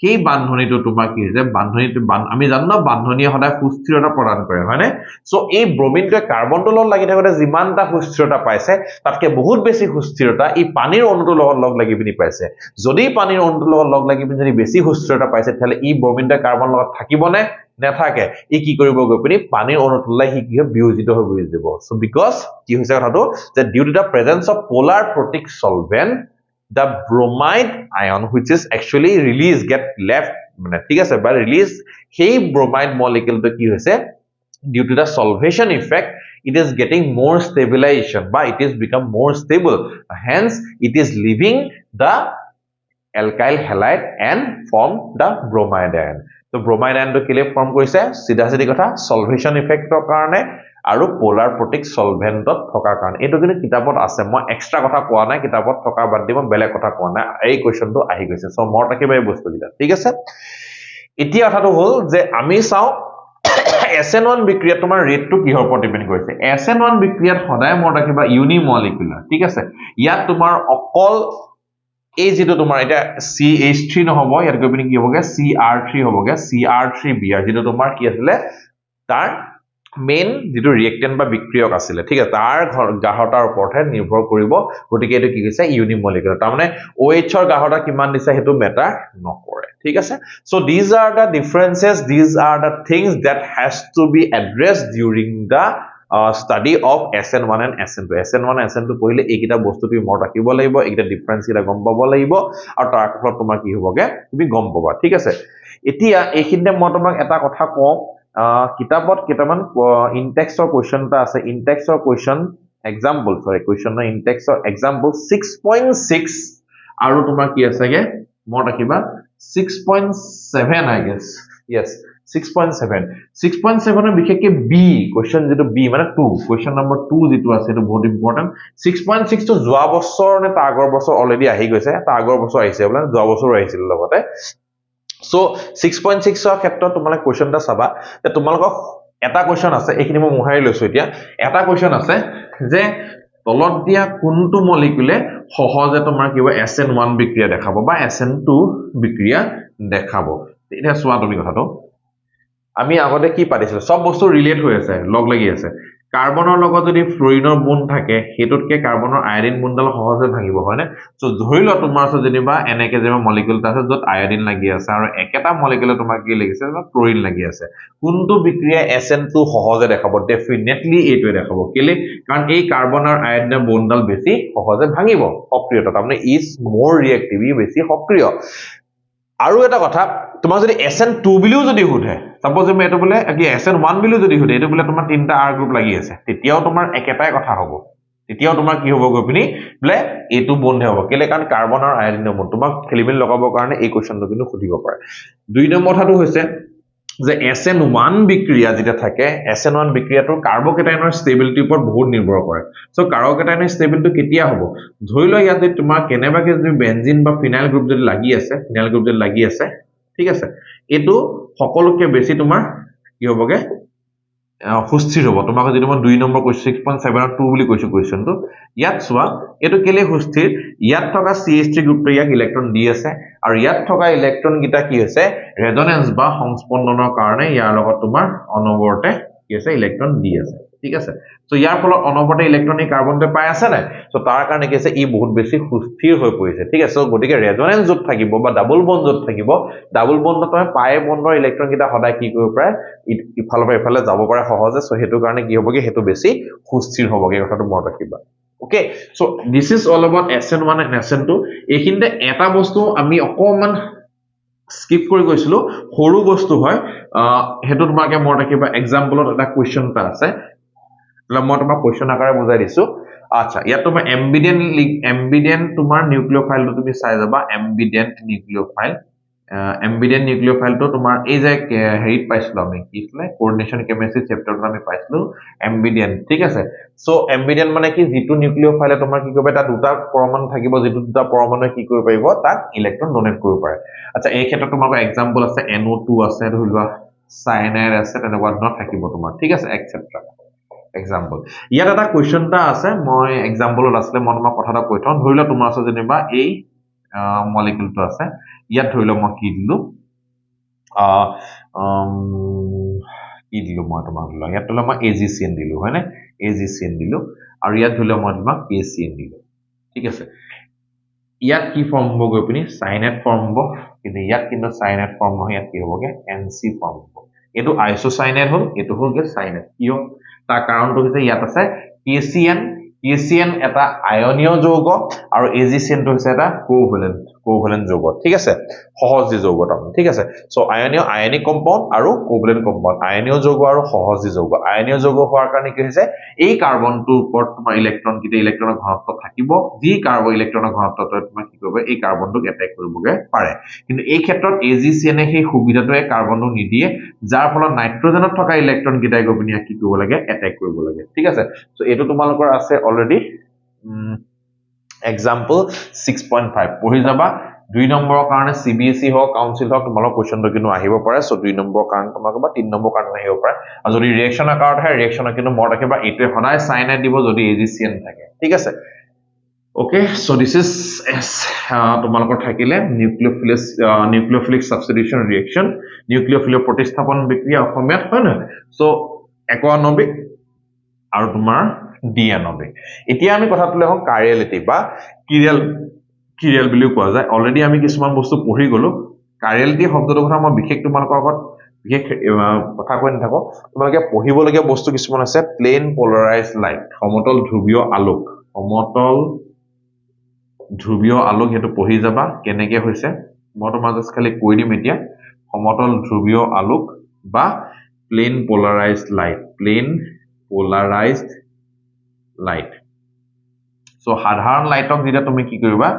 সেই বান্ধনীটো তোমাৰ কি হৈছে বান্ধনীটো আমি জানো না বান্ধনীয়ে সদায় সুস্থিৰতা প্ৰদান কৰে হয়নে সো এই ব্ৰমিনটোৱে কাৰ্বনটোৰ লগত লাগি থাকোতে যিমানটা সুস্থিৰতা পাইছে তাতকে বহুত বেছি সুস্থিৰতা এই পানীৰ অণুটোৰ লগত লগ লাগি পিনি পাইছে যদি পানীৰ অণুটোৰ লগত লগ লাগি পিনি যদি বেছি সুস্থিৰতা পাইছে তাহলে এই ব্ৰমিনটোৱে কাৰ্বন লগত থাকিবনে নেথাকে ই কি কৰিব গৈ পিনি পানীৰ অণুটোলৈ হি কি বিয়োজিত হৈ গৈ যাব সো বিকজ কি হৈছে কথাটো যে due to the presence of polar protic solvent the bromide ion which is actually release get left মানে ঠিক আছে বা রিলিজ সেই bromide molecule to কি হৈছে due to the solvation effect it is getting more stabilization বা it is become more stable hence it is leaving the alkyl halide and form the bromide ion so bromide ion to kile form korise sidha sidhi kotha solvation effect ৰ কাৰণে আৰু polar protic solvent ত থকাৰ কাৰণে এটো কিন্তু কিতাপত আছে মই এক্সট্ৰা কথা কোৱা নাই কিতাপত থকা বাদ দি মই বেলেগ কথা কোৱা নাই এই কোৱেশ্চনটো আহি গৈছে সো মোৰ তাকে বাই বস্তু দিলা ঠিক আছে এতিয়া কথাটো হল যে আমি চাও SN1 বিক্ৰিয়া তোমাৰ ৰেটটো কিহৰ ওপৰত ডিপেন্ড কৰিছে SN1 বিক্ৰিয়াত সদায় মোৰ ৰাখিবা ইউনিমলিকুলাৰ ঠিক আছে ইয়াত তোমাৰ অকল এই যেটো তোমাৰ এটা CH3 নহব ইয়াত গৈ পিনি কি হবগে CR3 হবগে CR3Br যেটো তোমাৰ কি আছিল তাৰ মেইন যেটো ৰিয়েক্টেন্ট বা বিক্ৰিয়ক আছিল ঠিক আছে তাৰ গাঢ়তাৰ ওপৰতহে নিৰ্ভৰ কৰিব গতিকে এটো কি কৈছে ইউনিমলিকুলাৰ তাৰ মানে OH ৰ গাঢ়তা কিমান দিছে হেতু মেটাৰ নকৰে ঠিক আছে so these are the differences these are the things that has to be addressed during the study of SN1 and SN2 SN1 SN2 পहिले এইকিটা বস্তু তুমি মনত ৰাখিব লাগিব এইকিটা ডিফাৰেন্স কিটা গম পাব লাগিব আৰু তাৰ ফলত তোমাৰ কি হবগে তুমি গম পাবা ঠিক আছে এতিয়া এইখিনিতে মই তোমাক এটা কথা কম কিতাপত কেটামান ইনটেক্সৰ কোৱেশ্চন টা আছে ইনটেক্সৰ কোৱেশ্চন এক্সাম্পল সৰি কোৱেশ্চন না ইনটেক্সৰ এক্সাম্পল 6.6 আৰু তোমাৰ কি আছেগে মই ৰাখিবা 6.7 I guess yes 6.7 ৰ বিশেষকে B কোৱেশ্চন যেটো B মানে 2 কোৱেশ্চন নম্বৰ 2 যেটো আছে এটো বহুত ইম্পৰ্টেন্ট 6.6 টো যোৱা বছৰ নে তা আগৰ বছৰ অলৰেডি আহি গৈছে তা আগৰ বছৰ আহিছে বলা যোৱা বছৰ আহিছিল লগতে so 6.6 ৰ ক্ষেত্ৰত তোমালে কোৱেশ্চন টা চাবা যে তোমালোকক এটা কোৱেশ্চন আছে এইখিনি মই মুহাৰি লৈছো এতিয়া এটা কোৱেশ্চন আছে যে তলত দিয়া কোনটো মলিকুলে সহজে তোমাৰ কিবা SN1 বিক্ৰিয়া দেখাব বা SN2 বিক্ৰিয়া দেখাব এটা সোৱা তুমি কথাটো আমি আগতে কি পাতিছিল সব বস্তু ৰিলেট হৈ আছে লগ লাগি আছে কাৰ্বনৰ লগত যদি ফ্লুৰিনৰ বন্ড থাকে হেতুতকে কাৰ্বনৰ আয়োডিন বন্ডল সহজে ভাঙিব হয় না সো ধৰিলো তোমাৰ আছে যেনিবা এনেকে যেবা মলিকুল আছে যত আয়োডিন লাগি আছে আৰু একেটা মলিকুলে তোমাক কি লাগিছে ফ্লুৰিন লাগি আছে কোনটো বিক্ৰিয়া SN2 সহজে দেখাব ডেফিনেটলি এইটোৱে দেখাব কেলে কাৰণ এই কাৰ্বনৰ আয়োডিনৰ বন্ডল বেছি সহজে ভাঙিব সক্ৰিয়তা তাৰমানে ইজ মোৰ ৰিএক্টিভ বেছি সক্ৰিয় আৰু এটা কথা তোমাক যদি SN2 বিলিও যদি হুধে সাপোজ আমি এটো বলে কি SN1 বিলিও যদি হুধে এটো বলে তোমাৰ তিনটা R গ্ৰুপ লাগি আছে তেতিয়াও তোমাৰ একেটাই কথা হ'ব তেতিয়াও তোমাৰ কি হ'ব গপিনি বলে এটো বন্ধে হ'ব কেলে কাৰণ কাৰ্বনৰ আয়োডিনৰ বন্ধ তোমাক খেলিমেল লগাবৰ কাৰণে এই কোৱেশ্চনটো কিন্তু খুদিব পাৰে দুই নম্বৰ কথাটো হৈছে যে SN1 বিক্ৰিয়া যেটা থাকে SN1 বিক্ৰিয়াটোৰ কাৰ্বকেটাইনৰ ষ্টেবিলিটিৰ ওপৰত বহুত নিৰ্ভৰ কৰে সো কাৰ্বকেটাইনৰ ষ্টেবিলিটি কেতিয়া হ'ব ধৰি লও ইয়াতে তোমাৰ কেনেবাকে যদি বেনজিন বা ফিনাইল গ্ৰুপ যদি লাগি আছে ফিনাইল গ্ৰুপ যদি লাগি আছে ঠিক আছে এটো সকলোকে বেছি তোমাৰ কি হ'বগে সুস্থিৰ হ'ব তোমাক যদি মই 2 নম্বৰ কৈছো 6.7 ৰ 2 বুলি কৈছো কোৱেশ্চনটো ইয়াত সোৱা এটো কেলে সুস্থিৰ ইয়াত থকা CH3 গ্ৰুপটো ইয়াক ইলেক্ট্ৰন দি আছে আৰু ইয়াত থকা ইলেক্ট্ৰন গিটা কি হৈছে ৰেজোনেন্স বা সংস্পন্দনৰ কাৰণে ইয়াৰ লগত তোমাৰ অনবৰতে কি আছে ইলেক্ট্ৰন দি আছে ঠিক আছে সো ইয়াৰ ফলত অনবৰতে ইলেক্ট্ৰনিক কাৰ্বনটো পাই আছে না সো তাৰ কাৰণে কি আছে ই বহুত বেছি সুস্থিৰ হৈ পৰিছে ঠিক আছে সো গটিকে ৰেজোনেন্স যত থাকিব বা ডাবল বন্ড যত থাকিব ডাবল বন্ডত পাই বন্ডৰ ইলেক্ট্ৰন গিটা সদায় কি কৰিব পাৰে ইফালৰ পৰা ইফালে যাব পাৰে সহজে সো হেতু কাৰণে কি হ'বগে হেতু বেছি সুস্থিৰ হ'বগে কথাটো মনত ৰাখিবা okay so this is all about SN1 and SN2 এইখিনতে এটা বস্তু আমি অকমান স্কিপ কৰি গৈছিলো সৰু বস্তু হয় হেতু তোমাকে মনত ৰাখিবা এক্সাম্পলত এটা কোৱেশ্চন টা আছে মই তোমাক কোৱেশ্চন আকাৰে বুজাই দিছো আচ্ছা ইয়াত তোমাৰ এম্বিডেন্ট তোমাৰ নিউক্লিওফাইলটো তুমি চাই যাবা এম্বিডেন্ট নিউক্লিওফাইলটো তোমাৰ এই যে হেৰিত পাইছিলো আমি কি ছিলে কোঅৰ্ডিনেশন কেমিষ্ট্ৰি চেপ্টাৰটো আমি পাইছিলো এম্বিডেন্ট ঠিক আছে সো এম্বিডেন্ট মানে কি যেটো নিউক্লিওফাইলে তোমাৰ কি কৰিব এটা দুটা পৰমাণু থাকিব যেটো দুটা পৰমাণুৱে কি কৰিব পাৰিব তাক ইলেক্ট্ৰন ডোনেট কৰিব পাৰে আচ্ছা এই ক্ষেত্ৰত তোমাৰ এক্সাম্পল আছে NO2 আছে ধৰিলোৱা সাইনাইড আছে তেনেকুৱা ধৰণৰ থাকিব তোমাৰ ঠিক আছে এটসেট্ৰা এক্সাম্পল ইয়াত এটা কোৱেশ্চন টা আছে মই এক্সাম্পলত আসলে মই তোমাক কথাটা কৈ থওঁ ধৰিলা তোমাৰ আছে যেনিবা এই মলিকুলটো আছে ইয়াত ধৰিলা মই কি দিলো কি দিলো মই তোমাক দিলো ইয়াত ধৰিলা মই AgCN দিলো হয় না AgCN দিলো আৰু ইয়াত ধৰিলা মই তোমাক ACN দিলো ঠিক আছে ইয়াত কি ফৰ্ম হ'ব গৈ পিনি সাইনাইড ফৰ্ম হ'ব কিন্তু ইয়াত কিন্তু সাইনাইড ফৰ্ম নহয় ইয়াত কি হ'বগে NC ফৰ্ম হ'ব এটো আইসোসাইনাইড হ'ল এটো হ'লগে সাইনাইড কিয় তাৰ কাৰণটো হৈছে ইয়াত আছে KCN ACN এটা আয়নীয় যৌগ আৰু AgCN টো হৈছে এটা কোভেলেন্ট যৌগ ঠিক আছে সহজী যৌগ তাৰমানে ঠিক আছে সো আয়নিক কম্পাউন্ড আৰু কোভেলেন্ট কম্পাউন্ড আয়নীয় যৌগ আৰু সহজী যৌগ আয়নীয় যৌগ হোৱাৰ কাৰণে কি হৈছে এই কাৰ্বনটোৰ ওপৰত তোমাৰ ইলেক্ট্ৰন কিটা ইলেক্ট্ৰনৰ ঘনত্ব থাকিব যি কাৰ্বন ইলেক্ট্ৰনৰ ঘনত্বটো তোমাৰ কি কৰিব এই কাৰ্বনটোক এটেক কৰিবগে পাৰে কিন্তু এই ক্ষেত্ৰত AgCN সেই সুবিধাটোৱে কাৰ্বনটো নিদিয়ে যাৰ ফলত নাইট্ৰজেনত থকা ইলেক্ট্ৰন কিটাই গৈ পিনি কি কৰিব লাগে এটেক কৰিব লাগে ঠিক আছে সো এটো তোমালোকৰ আছে অলৰেডি example 6.5 পঢ়ি যাবা 2 নম্বৰৰ কাৰণে CBSE হওক কাউন্সিল হওক তোমালোক কোৱেশ্চনটো কিন্তু আহিব পাৰে সো 2 নম্বৰৰ কাৰণে তোমাক বা 3 নম্বৰৰ কাৰণে আহিব পাৰে আৰু যদি ৰিঅ্যাকচন আকাৰত হয় ৰিঅ্যাকচন কিন্তু মনত ৰাখিবা এইটোৱে সদায় সাইনাইড দিব যদি AgCN থাকে ঠিক আছে okay so this is তোমালোকৰ থাকিলে nucleophilic substitution reaction nucleophilic প্ৰতিস্থাপন বিক্ৰিয়া অসমীয়াত হয় না সো একোয়ানবিক আৰু তোমাৰ ডিএনবিক এতিয়া আমি কথাটোলে হক কাৰিয়েলিটি বা কিৰিয়াল বুলি কোৱা যায় অলৰেডি আমি কিছুমান বস্তু পঢ়ি গলো কাৰিয়েলিটি শব্দটোৰ কথা মই বিশেষ তোমালোকৰ আগত বিশেষ কথা কৈ নাথাকো তোমালোকে পঢ়িবলগীয়া বস্তু কিছুমান আছে প্লেন পোলাৰাইজড লাইট সমতল ধ্ৰুৱীয় আলোক হেতু পঢ়ি যাবা কেনেকে হৈছে মই তোমাক জাস্ট খালি কৈ দিম এতিয়া সমতল ধ্ৰুৱীয় আলোক বা প্লেন পোলাৰাইজড লাইট সো সাধাৰণ লাইটক যেটা তুমি কি কৰিবা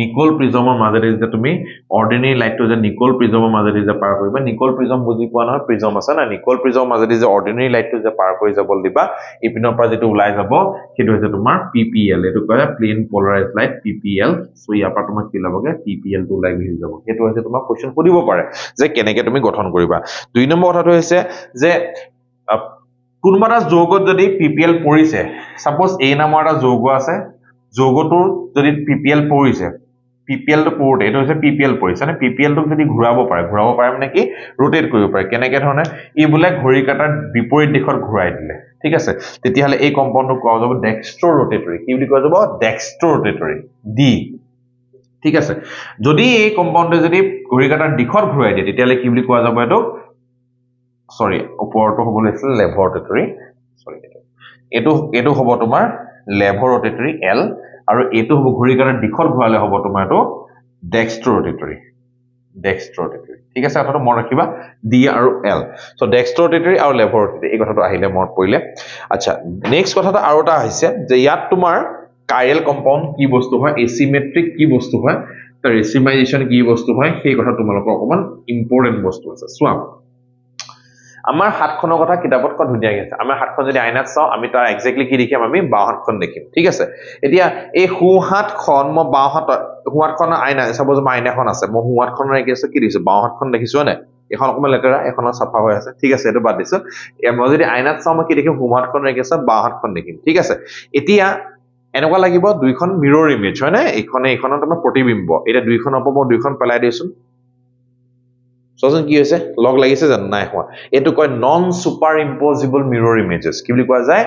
নিকল প্ৰিজমৰ মাজেৰে যে তুমি অৰ্ডিনাৰী লাইটটো যে নিকল প্ৰিজমৰ মাজেৰে যে পাৰ কৰিবা নিকল প্ৰিজম বুজি পোৱা নহয় প্ৰিজম আছে না নিকল প্ৰিজমৰ মাজেৰে যে অৰ্ডিনাৰী লাইটটো যে পাৰ কৰি যাব দিবা ইপিনৰ পৰা যেটো ওলাই যাব হেতু হৈছে তোমাৰ PPL এটো কয় plan polarised light PPL so ইয়াৰ পৰা তোমাৰ কি লাবগে PPL টো ওলাই গৈ যাব হেতু হৈছে তোমাৰ কোৱেশ্চন কৰিব পাৰে যে কেনেকে তুমি গঠন কৰিবা 2 নম্বৰ কথাটো হৈছে যে কোনবা এটা যৌগত যদি PPL পৰিছে সাপোজ A নামৰ এটা যৌগ আছে যৌগটোৰ যদি PPL পৰিছে PPL টো পৰতে এটো হৈছে PPL পৰিছে মানে PPL টোক যদি ঘূৰাব পাৰে মানে কি ৰোটেট কৰিব পাৰে কেনেকে ধৰণে ই বুলে ঘড়ী কাটাৰ বিপৰীত দিশত ঘূৰাই দিলে ঠিক আছে তেতিয়া হলে এই কম্পাউণ্ডটো কোৱা যাব ডেক্সট্ৰো ৰোটেটৰী কি বুলি কোৱা যাব ডেক্সট্ৰো ৰোটেটৰী ডি ঠিক আছে যদি এই কম্পাউণ্ডে যদি ঘড়ী কাটাৰ দিশত ঘূৰাই দিয়ে তেতিয়া হলে কি বুলি কোৱা যাব এটো সৰি ওপৰটো হ'ব লাগিছিল লেবৰেটৰী সৰি এটো হ'ব তোমাৰ লেবৰেটৰী L আৰু এটো হ'ব ঘড়ী কাটাৰ দিশত ঘূৰালে হ'ব তোমাৰ এটো ডেক্সট্ৰো ৰোটেটৰী ঠিক আছে কথাটো মনত ৰাখিবা D আৰু L সো ডেক্সট্ৰো ৰোটেটৰী আৰু লেবৰেটৰী এই কথাটো আহিলে মনত পৰিলে আচ্ছা নেক্সট কথাটো আৰু এটা আহিছে যে ইয়াত তোমাৰ কাইৰেল কম্পাউণ্ড কি বস্তু হয় এচিমেট্ৰিক কি বস্তু হয় তাৰ ৰেচিমাইজেশন কি বস্তু হয় সেই কথা তোমালোকৰ অকমান ইম্পৰ্টেন্ট বস্তু আছে সোৱা আমাৰ হাতখনৰ কথা কিতাপত কোন ধুনিয়া আছে আমাৰ হাতখন যদি আইনাত চাও আমি তাৰ এক্স্যাক্টলি কি দেখিম আমি বাও হাতখন দেখিম ঠিক আছে এতিয়া এই হু হাতখন মই বাও হাতখন আইনা সাপোজ আইনাখন আছে মই হু হাতখনৰ কি আছে কি দিছো বাও হাতখন দেখিছো না এখন অকমান লেতেৰা এখন সাফা হৈ আছে ঠিক আছে এটো বাদ দিছো মই যদি আইনাত চাও মই কি দেখিম হু হাতখন কি আছে বাও হাতখন দেখিম ঠিক আছে এতিয়া এনেকুৱা লাগিব দুইখন মিৰৰ ইমেজ হয় না এইখনৰ তোমাৰ প্ৰতিবিম্ব এটা দুইখন হ'ব মই দুইখন পেলাই দিছো সজন কি হৈছে লগ লাগিছে জান নাই হোৱা এটো কয় নন সুপাৰ ইম্পজিবল মিৰৰ ইমেজেস কি বুলি কোৱা যায়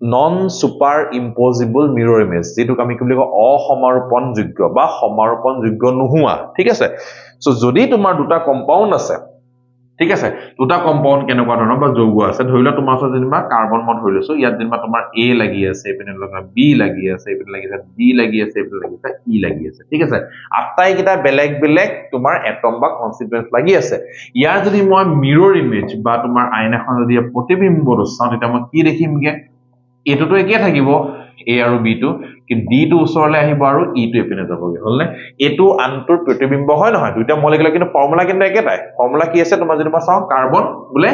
non superimposable mirror image যেটো আমি কি বুলি কওঁ অসমাৰোপণযোগ্য বা সমাৰোপণযোগ্য নোহোৱা ঠিক আছে সো যদি তোমাৰ দুটা কম্পাউণ্ড আছে ঠিক আছে দুটা কম্পাউণ্ড কেনেকুৱা ধৰণৰ বা যৌগ আছে ধৰিলা তোমাৰ ওচৰত যেনিবা কাৰ্বন মই ধৰি লৈছো ইয়াত যেনিবা তোমাৰ A লাগি আছে এপিনে লগা B লাগি আছে এপিনে লাগি আছে D লাগি আছে এপিনে লাগি আছে E লাগি আছে ঠিক আছে আটাই কিটা বেলেগ তোমাৰ এটম বা কনস্টিটুয়েন্টস লাগি আছে ইয়াৰ যদি মই মিৰৰ ইমেজ বা তোমাৰ আইনাখন যদি প্ৰতিবিম্বটো চাও তেতিয়া মই কি দেখিমগে এটোটো একে থাকিব A আৰু B টো কি D টো ওচৰলে আহিব আৰু E টো এপিনে যাবগে হলনে এটো আনটোৰ প্ৰতিবিম্ব হয় নহয় দুইটা মলিকুলাৰ কিন্তু ফৰ্মুলা কিন্তু একেটাই ফৰ্মুলা কি আছে তোমাৰ যদি মই চাও কাৰ্বন বুলে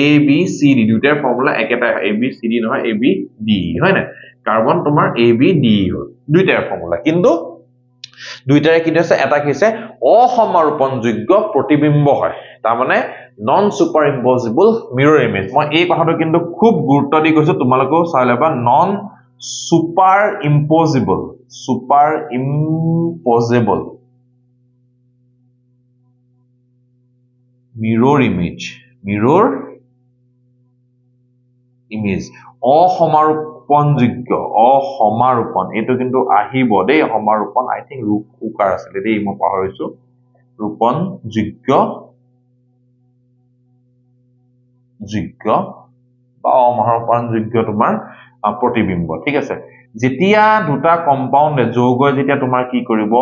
ABCD দুইটাৰ ফৰ্মুলা একেটাই ABCD নহয় ABD হয় না কাৰ্বন তোমাৰ ABD হয় দুইটাৰ ফৰ্মুলা কিন্তু দুইটাৰে কি আছে এটা কি আছে অসমাৰোপণযোগ্য প্ৰতিবিম্ব হয় তাৰ মানে non superimposable mirror image মই এই কথাটো কিন্তু খুব গুৰুত্ব দি কৈছো তোমালোকেও চাই লবা non superimposable mirror image অসমাৰোপণ এটো কিন্তু আহিব দেই সমাৰোপণ আই থিংক উকাৰ আছিল দেই মই পাহৰিছো ৰূপণ যোগ্য বা অসমাৰোপণযোগ্য তোমাৰ প্ৰতিবিম্ব ঠিক আছে যেতিয়া দুটা কম্পাউন্ড যৌগই যেতিয়া তোমাৰ কি কৰিব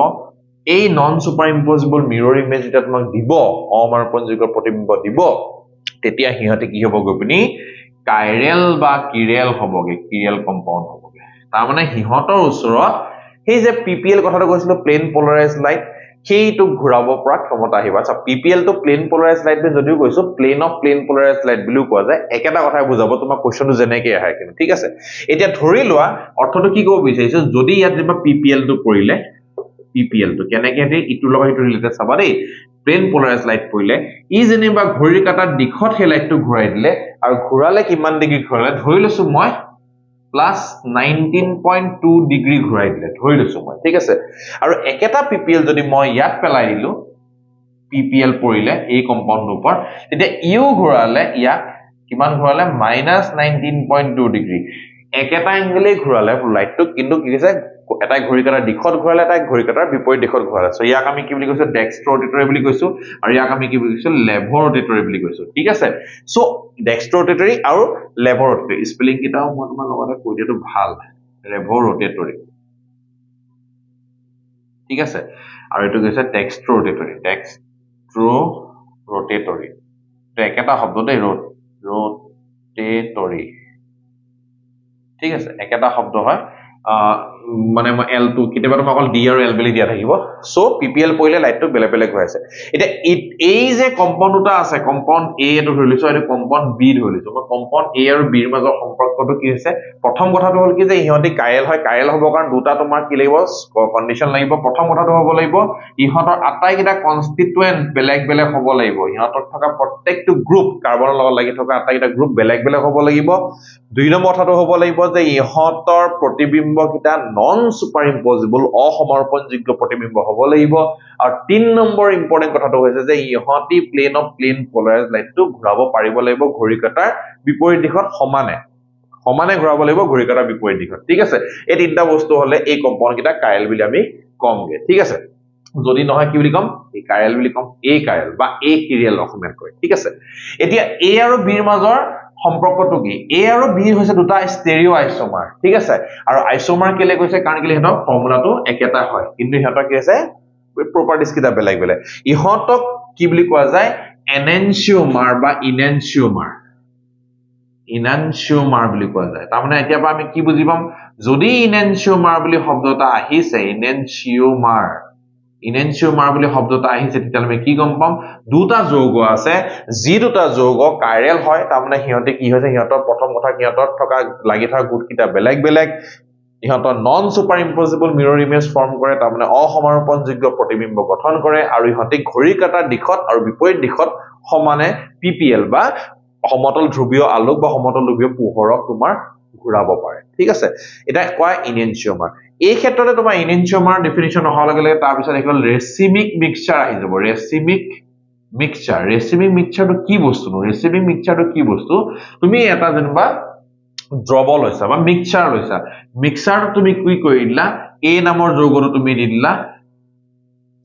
এই non superimposable mirror image যেতিয়া তোমাক দিব অসমানুপাতিক প্ৰতিবিম্ব দিব তেতিয়া হিহঁতে কি হ'ব গৈ পিনি কাইৰেল বা কিৰেল হ'বগে কিৰেল কম্পাউন্ড হ'বগে তাৰ মানে হিহঁতৰ ওচৰত সেই যে পিপিএল কথাটো কৈছিলো প্লেন পোলাৰাইজ লাইট সেইটো ঘূৰাব পৰা ক্ষমতা আহিব আচ্ছা পিপিএল তো প্লেন পোলাৰাইজ লাইট যদিও কৈছো প্লেন অফ প্লেন পোলাৰাইজ লাইট বুলিও কোৱা যায় একেটা কথাই বুজাব তোমাৰ কোৱেশ্চনটো যেনেকে আহে কিন্তু ঠিক আছে এতিয়া ধৰি লোৱা অৰ্থটো কি ক'ব বিচাৰিছো যদি ইয়াত যেবা পিপিএল টো পৰিলে পিপিএল টো কেনেকে দিয়ে ইটোৰ লগত ইটো ৰিলেটেড চাবা দেই প্লেন পোলাৰাইজ লাইট পৰিলে ই যেনিবা ঘড়ীৰ কাটাৰ দিশত সেই লাইটটো ঘূৰাই দিলে আৰু ঘূৰালে কিমান ডিগ্ৰী ঘূৰালে ধৰি লৈছো মই প্লাস 19.2 ডিগ্ৰী ঘূৰাই দিলে ধৰি লৈছো মই ঠিক আছে আৰু একেটা পিপিএল যদি মই ইয়াত পেলাই দিলো পিপিএল পৰিলে এই কম্পাউণ্ডৰ ওপৰত তেতিয়া ইউ ঘূৰালে ইয়াক কিমান ঘূৰালে -19.2 ডিগ্ৰী একেটা এংগেলে ঘূৰালে লাইটটো কিন্তু কি হৈছে এটা ঘড়ী কাটাৰ দিশত ঘূৰালে এটা ঘড়ী কাটাৰ বিপৰীত দিশত ঘূৰালে সো ইয়াক আমি কি বুলি কৈছো ডেক্সট্ৰ ৰটেটৰী বুলি কৈছো আৰু ইয়াক আমি কি বুলি কৈছো লেভৰ ৰটেটৰী বুলি কৈছো ঠিক আছে সো ডেক্সট্ৰ ৰটেটৰী আৰু লেভৰ ৰটেটৰী স্পেলিং কিটাও মই তোমাৰ লগতে কৈ দিয়াটো ভাল লেভৰ ৰটেটৰী ঠিক আছে আৰু এটো কৈছে ডেক্সট্ৰ ৰটেটৰী তো একেটা শব্দ দেই ৰটেটৰী ঠিক আছে একেটা শব্দ হয় মানে L2 কিতেবা তোমাক অকল D আৰু L বুলি দিয়া থাকিব সো PPL পৰিলে লাইটটো বেলে বেলে হৈ আছে এটা এই যে কম্পাউণ্ড দুটা আছে কম্পাউণ্ড A এটো ধৰি লৈছো আৰু কম্পাউণ্ড B ধৰি লৈছো মই কম্পাউণ্ড A আৰু B ৰ মাজৰ সম্পৰ্কটো কি হৈছে প্ৰথম কথাটো হ'ল কি যে ইহঁতি কাইৰেল হয় কাইৰেল হ'ব কাৰণ দুটা তোমাৰ কি লাগিব কন্ডিশন লাগিব প্ৰথম কথাটো হ'ব লাগিব ইহঁতৰ আটাইকেইটা কনস্টিটুয়েন্ট বেলেগ বেলেগ হ'ব লাগিব ইহঁতৰ থকা প্ৰত্যেকটো গ্ৰুপ কাৰ্বনৰ লগত লাগি থকা আটাইকেইটা গ্ৰুপ বেলেগ বেলেগ হ'ব লাগিব দুই নম্বৰ কথাটো হ'ব লাগিব যে ইহঁতৰ প্ৰতিবিম্ব কিটা নন সুপাৰ ইম্পজিবল অসমৰ্পণযোগ্য প্ৰতিবিম্ব হ'ব লাগিব আৰু 3 নম্বৰ ইম্পৰ্টেন্ট কথাটো হৈছে যে ইহঁতি প্লেন অফ প্লেন পোলাৰাইজ লাইটটো ঘূৰাব পাৰিব লাগিব ঘড়ী কাটাৰ বিপৰীত দিশত সমানে ঘূৰাব লাগিব ঘড়ী কাটাৰ বিপৰীত দিশত ঠিক আছে এই তিনটা বস্তু হলে এই কম্পাউণ্ড কিটা কাইৰেল বুলি আমি কমগে ঠিক আছে যদি নহয় কি বুলি কম এই কাইৰেল বুলি কম এই কাইৰেল বা এই কিৰেল অসমীয়াত কয় ঠিক আছে এতিয়া A আৰু B ৰ মাজৰ সম্পৰ্কটো কি A আৰু B হৈছে দুটা ষ্টেৰিও আইসোমাৰ ঠিক আছে আৰু আইসোমাৰ কেলে কৈছে কাৰণ কেলে হেতক ফৰ্মুলাটো একেটা হয় কিন্তু হেতক কি আছে প্ৰপাৰ্টিজ কিটা বেলেগ বেলেগ ইহঁতক কি বুলি কোৱা যায় এনেনচিওমাৰ বা ইনানচিওমাৰ বুলি কোৱা যায় তাৰ মানে এতিয়া আমি কি বুজি পাম যদি ইনানচিওমাৰ বুলি শব্দ এটা আহিছে ইনেনচিওমাৰ বুলি শব্দ এটা আহিছে তেতিয়া আমি কি গম পাম দুটা যৌগ আছে যি দুটা যৌগ কাইৰেল হয় তাৰ মানে হিহঁতে কি হৈছে হিহঁতৰ প্ৰথম কথা হিহঁতৰ থকা লাগি থকা গুট কিটা বেলেগ বেলেগ ইহঁতৰ non superimposable mirror image form কৰে তাৰ মানে অসমৰ্পণযোগ্য প্ৰতিবিম্ব গঠন কৰে আৰু ইহঁতে ঘড়ী কাটাৰ দিশত আৰু বিপৰীত দিশত সমানে পিপিএল বা সমতল ধ্ৰুৱীয় আলোক বা সমতল ধ্ৰুৱীয় পোহৰক তোমাৰ ঘূৰাব পাৰে ঠিক আছে এটা কয় ইনেনচিওমাৰ এই ক্ষেত্ৰতে তোমাৰ ইনেনচিওমাৰ ডেফিনিশন অহাৰ লগে লগে তাৰ পিছত একল ৰেচিমিক মিক্সচাৰ আহি যাব ৰেচিমিক মিক্সচাৰটো কি বস্তু ৰেচিমিক মিক্সচাৰটো কি বস্তু তুমি এটা যেনিবা দ্ৰৱ লৈছা বা মিক্সচাৰ লৈছা মিক্সচাৰটো তুমি কি কৰি দিলা A নামৰ যৌগটো তুমি দি দিলা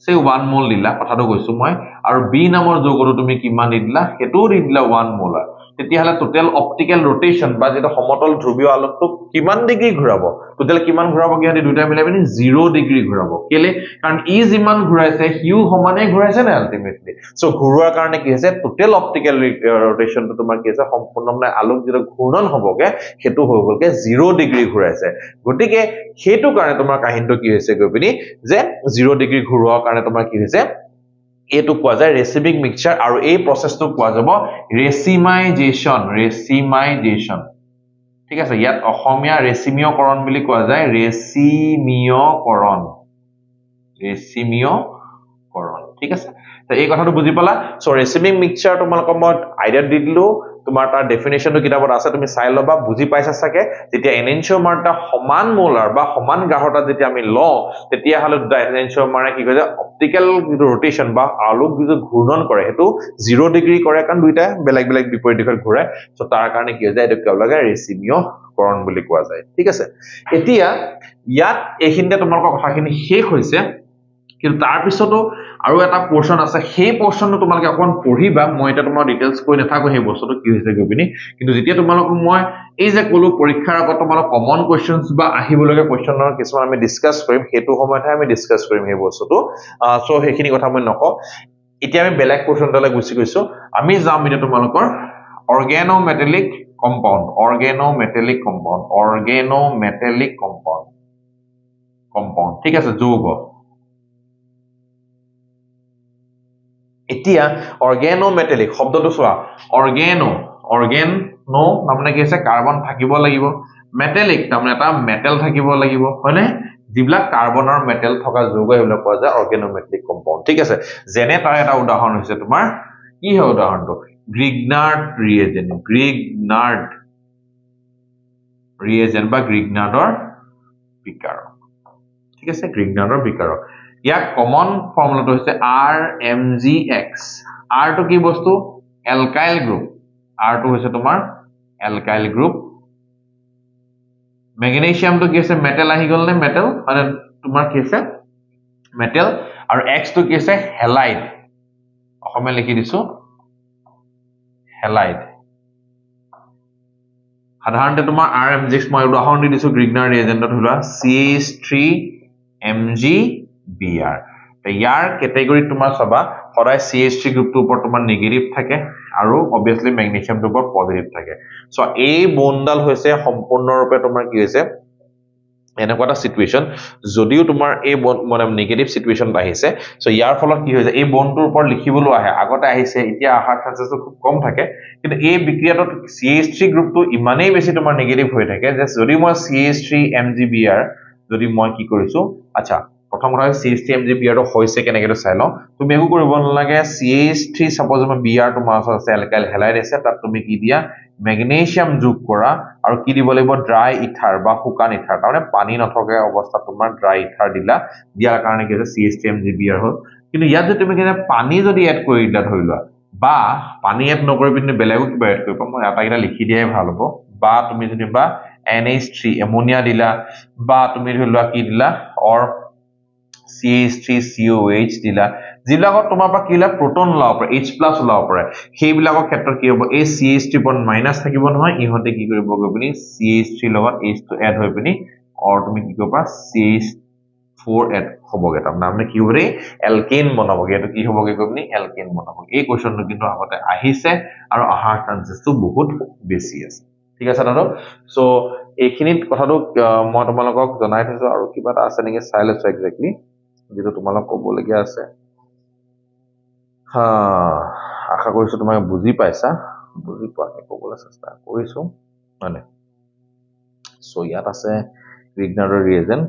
সে 1 মোল দিলা কথাটো কৈছো মই আৰু B নামৰ যৌগটো তুমি কিমান দি দিলা হেতু দি দিলা 1 মোল তেতিয়া হলে টোটাল অপটিক্যাল রোটেশন বা যেটা সমতল ধ্ৰুৱীয় আলোকটো কিমান ডিগ্ৰী ঘূৰাব টোটাল কিমান ঘূৰাব কি হতে দুটা মিলাই পিনি 0 ডিগ্ৰী ঘূৰাব কেলে কাৰণ ই যিমান ঘূৰাইছে হিউ সমানে ঘূৰাইছে না আলটিমেটলি সো ঘূৰোৱাৰ কাৰণে কি হৈছে টোটাল অপটিক্যাল ৰোটেশনটো তোমাৰ কি হৈছে সম্পূৰ্ণ মানে আলোক যেটা ঘূৰ্ণন হ'বগে হেতু হৈ গলকে 0 ডিগ্ৰী ঘূৰাইছে গটিকে হেতু কাৰণে তোমাৰ কাহিনীটো কি হৈছে গৈ পিনি যে 0 ডিগ্ৰী ঘূৰোৱাৰ কাৰণে তোমাৰ কি হৈছে এটো কোৱা যায় ৰেচিমিক মিক্সচাৰ আৰু এই প্ৰসেসটো কোৱা যাব ৰেচিমাইজেশন ঠিক আছে ইয়াত অসমীয়া ৰেচিমিয়কৰণ বুলি কোৱা যায় ৰেচিমিয়কৰণ ঠিক আছে তো এই কথাটো বুজি পালা সো ৰেচিমিক মিক্সচাৰ তোমালোকক মই আইডিয়া দি দিলো তোমাৰ তাৰ ডেফিনেশনটো কিতাপত আছে তুমি চাই লবা বুজি পাইছা সাকে যেতিয়া এনেনচিওমাৰটা সমান মোলাৰ বা সমান গাঢ়তা যেতিয়া আমি ল তেতিয়া হলে দুটা এনেনচিওমাৰে কি কয় অপটিক্যাল ৰোটেশন বা আলোক যে ঘূৰ্ণন কৰে হেতু 0 ডিগ্ৰী কৰে কাৰণ দুইটা বেলেগ বেলেগ বিপৰীত দিশত ঘূৰে সো তাৰ কাৰণে কি হৈ যায় এটো কিয় লাগে ৰেচিমিয়কৰণ বুলি কোৱা যায় ঠিক আছে এতিয়া ইয়াত এইখিনিতে তোমালোকৰ কথাখিনি শেষ হৈছে কিন্তু তাৰ পিছতো আৰু এটা পোৰশন আছে সেই পোৰশনটো তোমালোকে অকন পঢ়িবা মই এটা তোমাৰ ডিটেইলছ কৈ নাথাকো সেই বস্তুটো কি হৈছে গবিনি কিন্তু যেতিয়া তোমালোকক মই এই যে কলো পৰীক্ষাৰ আগত তোমালোক কমন কোৱেশ্চনছ বা আহিবলগা কোৱেশ্চনৰ কিছুমান আমি ডিসকাস কৰিম হেতু সময়তহে আমি ডিসকাস কৰিম এই বস্তুটো সো হেখিনি কথা মই নক এতিয়া আমি বেলেগ কোৱেশ্চনলৈ গুছি গৈছো আমি যাম এতিয়া তোমালোকৰ organometallic compound ঠিক আছে যৌগ এতিয়া organometallic শব্দটো চোৱা organo মানে কি আছে কাৰ্বন থাকিব লাগিব metallic তাৰমানে এটা মেটেল থাকিব লাগিব হয়নে যিবিলাক কাৰ্বন আৰু মেটেল থকা যৌগ এবিলাক কোৱা যায় organometallic compound ঠিক আছে যেনে তাৰ এটা উদাহৰণ হৈছে তোমাৰ কি হয় উদাহৰণটো Grignard reagent বা Grignardৰ বিকাৰক ঠিক আছে Grignardৰ বিকাৰক ইয়াক কমন ফৰ্মুলাটো হৈছে RMgX R টো কি বস্তু alkyl group R টো হৈছে তোমাৰ alkyl group magnesium টো কি আছে মেটেল আহি গল নে মেটেল মানে তোমাৰ কি আছে মেটেল আৰু X টো কি আছে halide অসমে লিখি দিছো halide সাধাৰণতে তোমাৰ RMgX মই উদাহৰণ দি দিছো Grignard reagentত হলা CH3MgBr ইয়াৰ ক্যাটাগৰী তোমাৰ সবা সদায় CH3 গ্ৰুপটোৰ ওপৰত তোমাৰ নেগেটিভ থাকে আৰু obviously magnesiumটোৰ ওপৰত পজিটিভ থাকে সো এই বন্ডাল হৈছে সম্পূৰ্ণৰূপে তোমাৰ কি হৈছে এনেকুৱা এটা সিচুৱেশন যদিও তোমাৰ এই মানে নেগেটিভ সিচুৱেশন আহিছে সো ইয়াৰ ফলত কি হৈছে এই বন্ডটোৰ ওপৰত লিখিবলৈ আহে আগতে আহিছে এতিয়া আহাৰ চান্সেসটো খুব কম থাকে কিন্তু এই বিক্ৰিয়াটোত CH3 গ্ৰুপটো ইমানেই বেছি তোমাৰ নেগেটিভ হৈ থাকে যে যদি মই CH3MgBr যদি মই কি কৰিছো আচ্ছা প্ৰথম কথা CH3MgBr টো হৈছে কেনেকৈ চাই লও তুমি একো কৰিব নালাগে CH3 সাপোজ মই Br তোমাৰ আছে alkyl halide আছে তাত তুমি কি দিয়া magnesium যোগ কৰা আৰু কি দিব লাগিব ড্ৰাই ইথাৰ বা শুকান ইথাৰ তাৰমানে পানী নথকা অৱস্থাত তোমাৰ ড্ৰাই ইথাৰ দিলা দিয়াৰ কাৰণে কি হৈছে CH3MgBr হল কিন্তু ইয়াত যদি তুমি কিনে পানী যদি এড কৰি দিলা ধৰিলোৱা বা পানী এড নকৰি পিনে বেলেগো কিবা এড কৰিব মই এটা এটা লিখি দিয়াই ভাল হ'ব বা তুমি যদি বা NH3 এমোনিয়া দিলা বা তুমি ধৰিলোৱা কি দিলা অৰ CH3COH দিলা যিবিলাকত তোমাৰ পৰা কিলা প্ৰোটন ওলাব পাৰে H+ ওলাব পাৰে সেইবিলাকৰ ক্ষেত্ৰত কি হ'ব এই CH3 পইণ্ট মাইনাস থাকিব নহয় ইহতে কি কৰিব গবনি CH3 লগত H টো এড হৈ পিনি অৰ তুমি কি কৰিবা CH4 এড হবগে তাৰ মানে কি হবৰে এলকেন বনাবগে এটো কি হবগে গবনি এলকেন বনাবগে এই কোৱেশ্চনটো কিন্তু আগতে আহিছে আৰু আহাৰ চান্সেসটো বহুত বেছি আছে ঠিক আছে দাদা সো এইখিনিত কথাটো মই তোমালোকক জনাই থৈছো আৰু কিবা এটা আছে নেকি চাই লৈছো এক্স্যাক্টলি যেটো তোমালোক ক'বলগীয়া আছে আশা কৰিছো তোমাক বুজি পাইছা বুজি পোৱাকে ক'বলৈ চেষ্টা কৰিছো মানে সো ইয়াত আছে Grignard reagent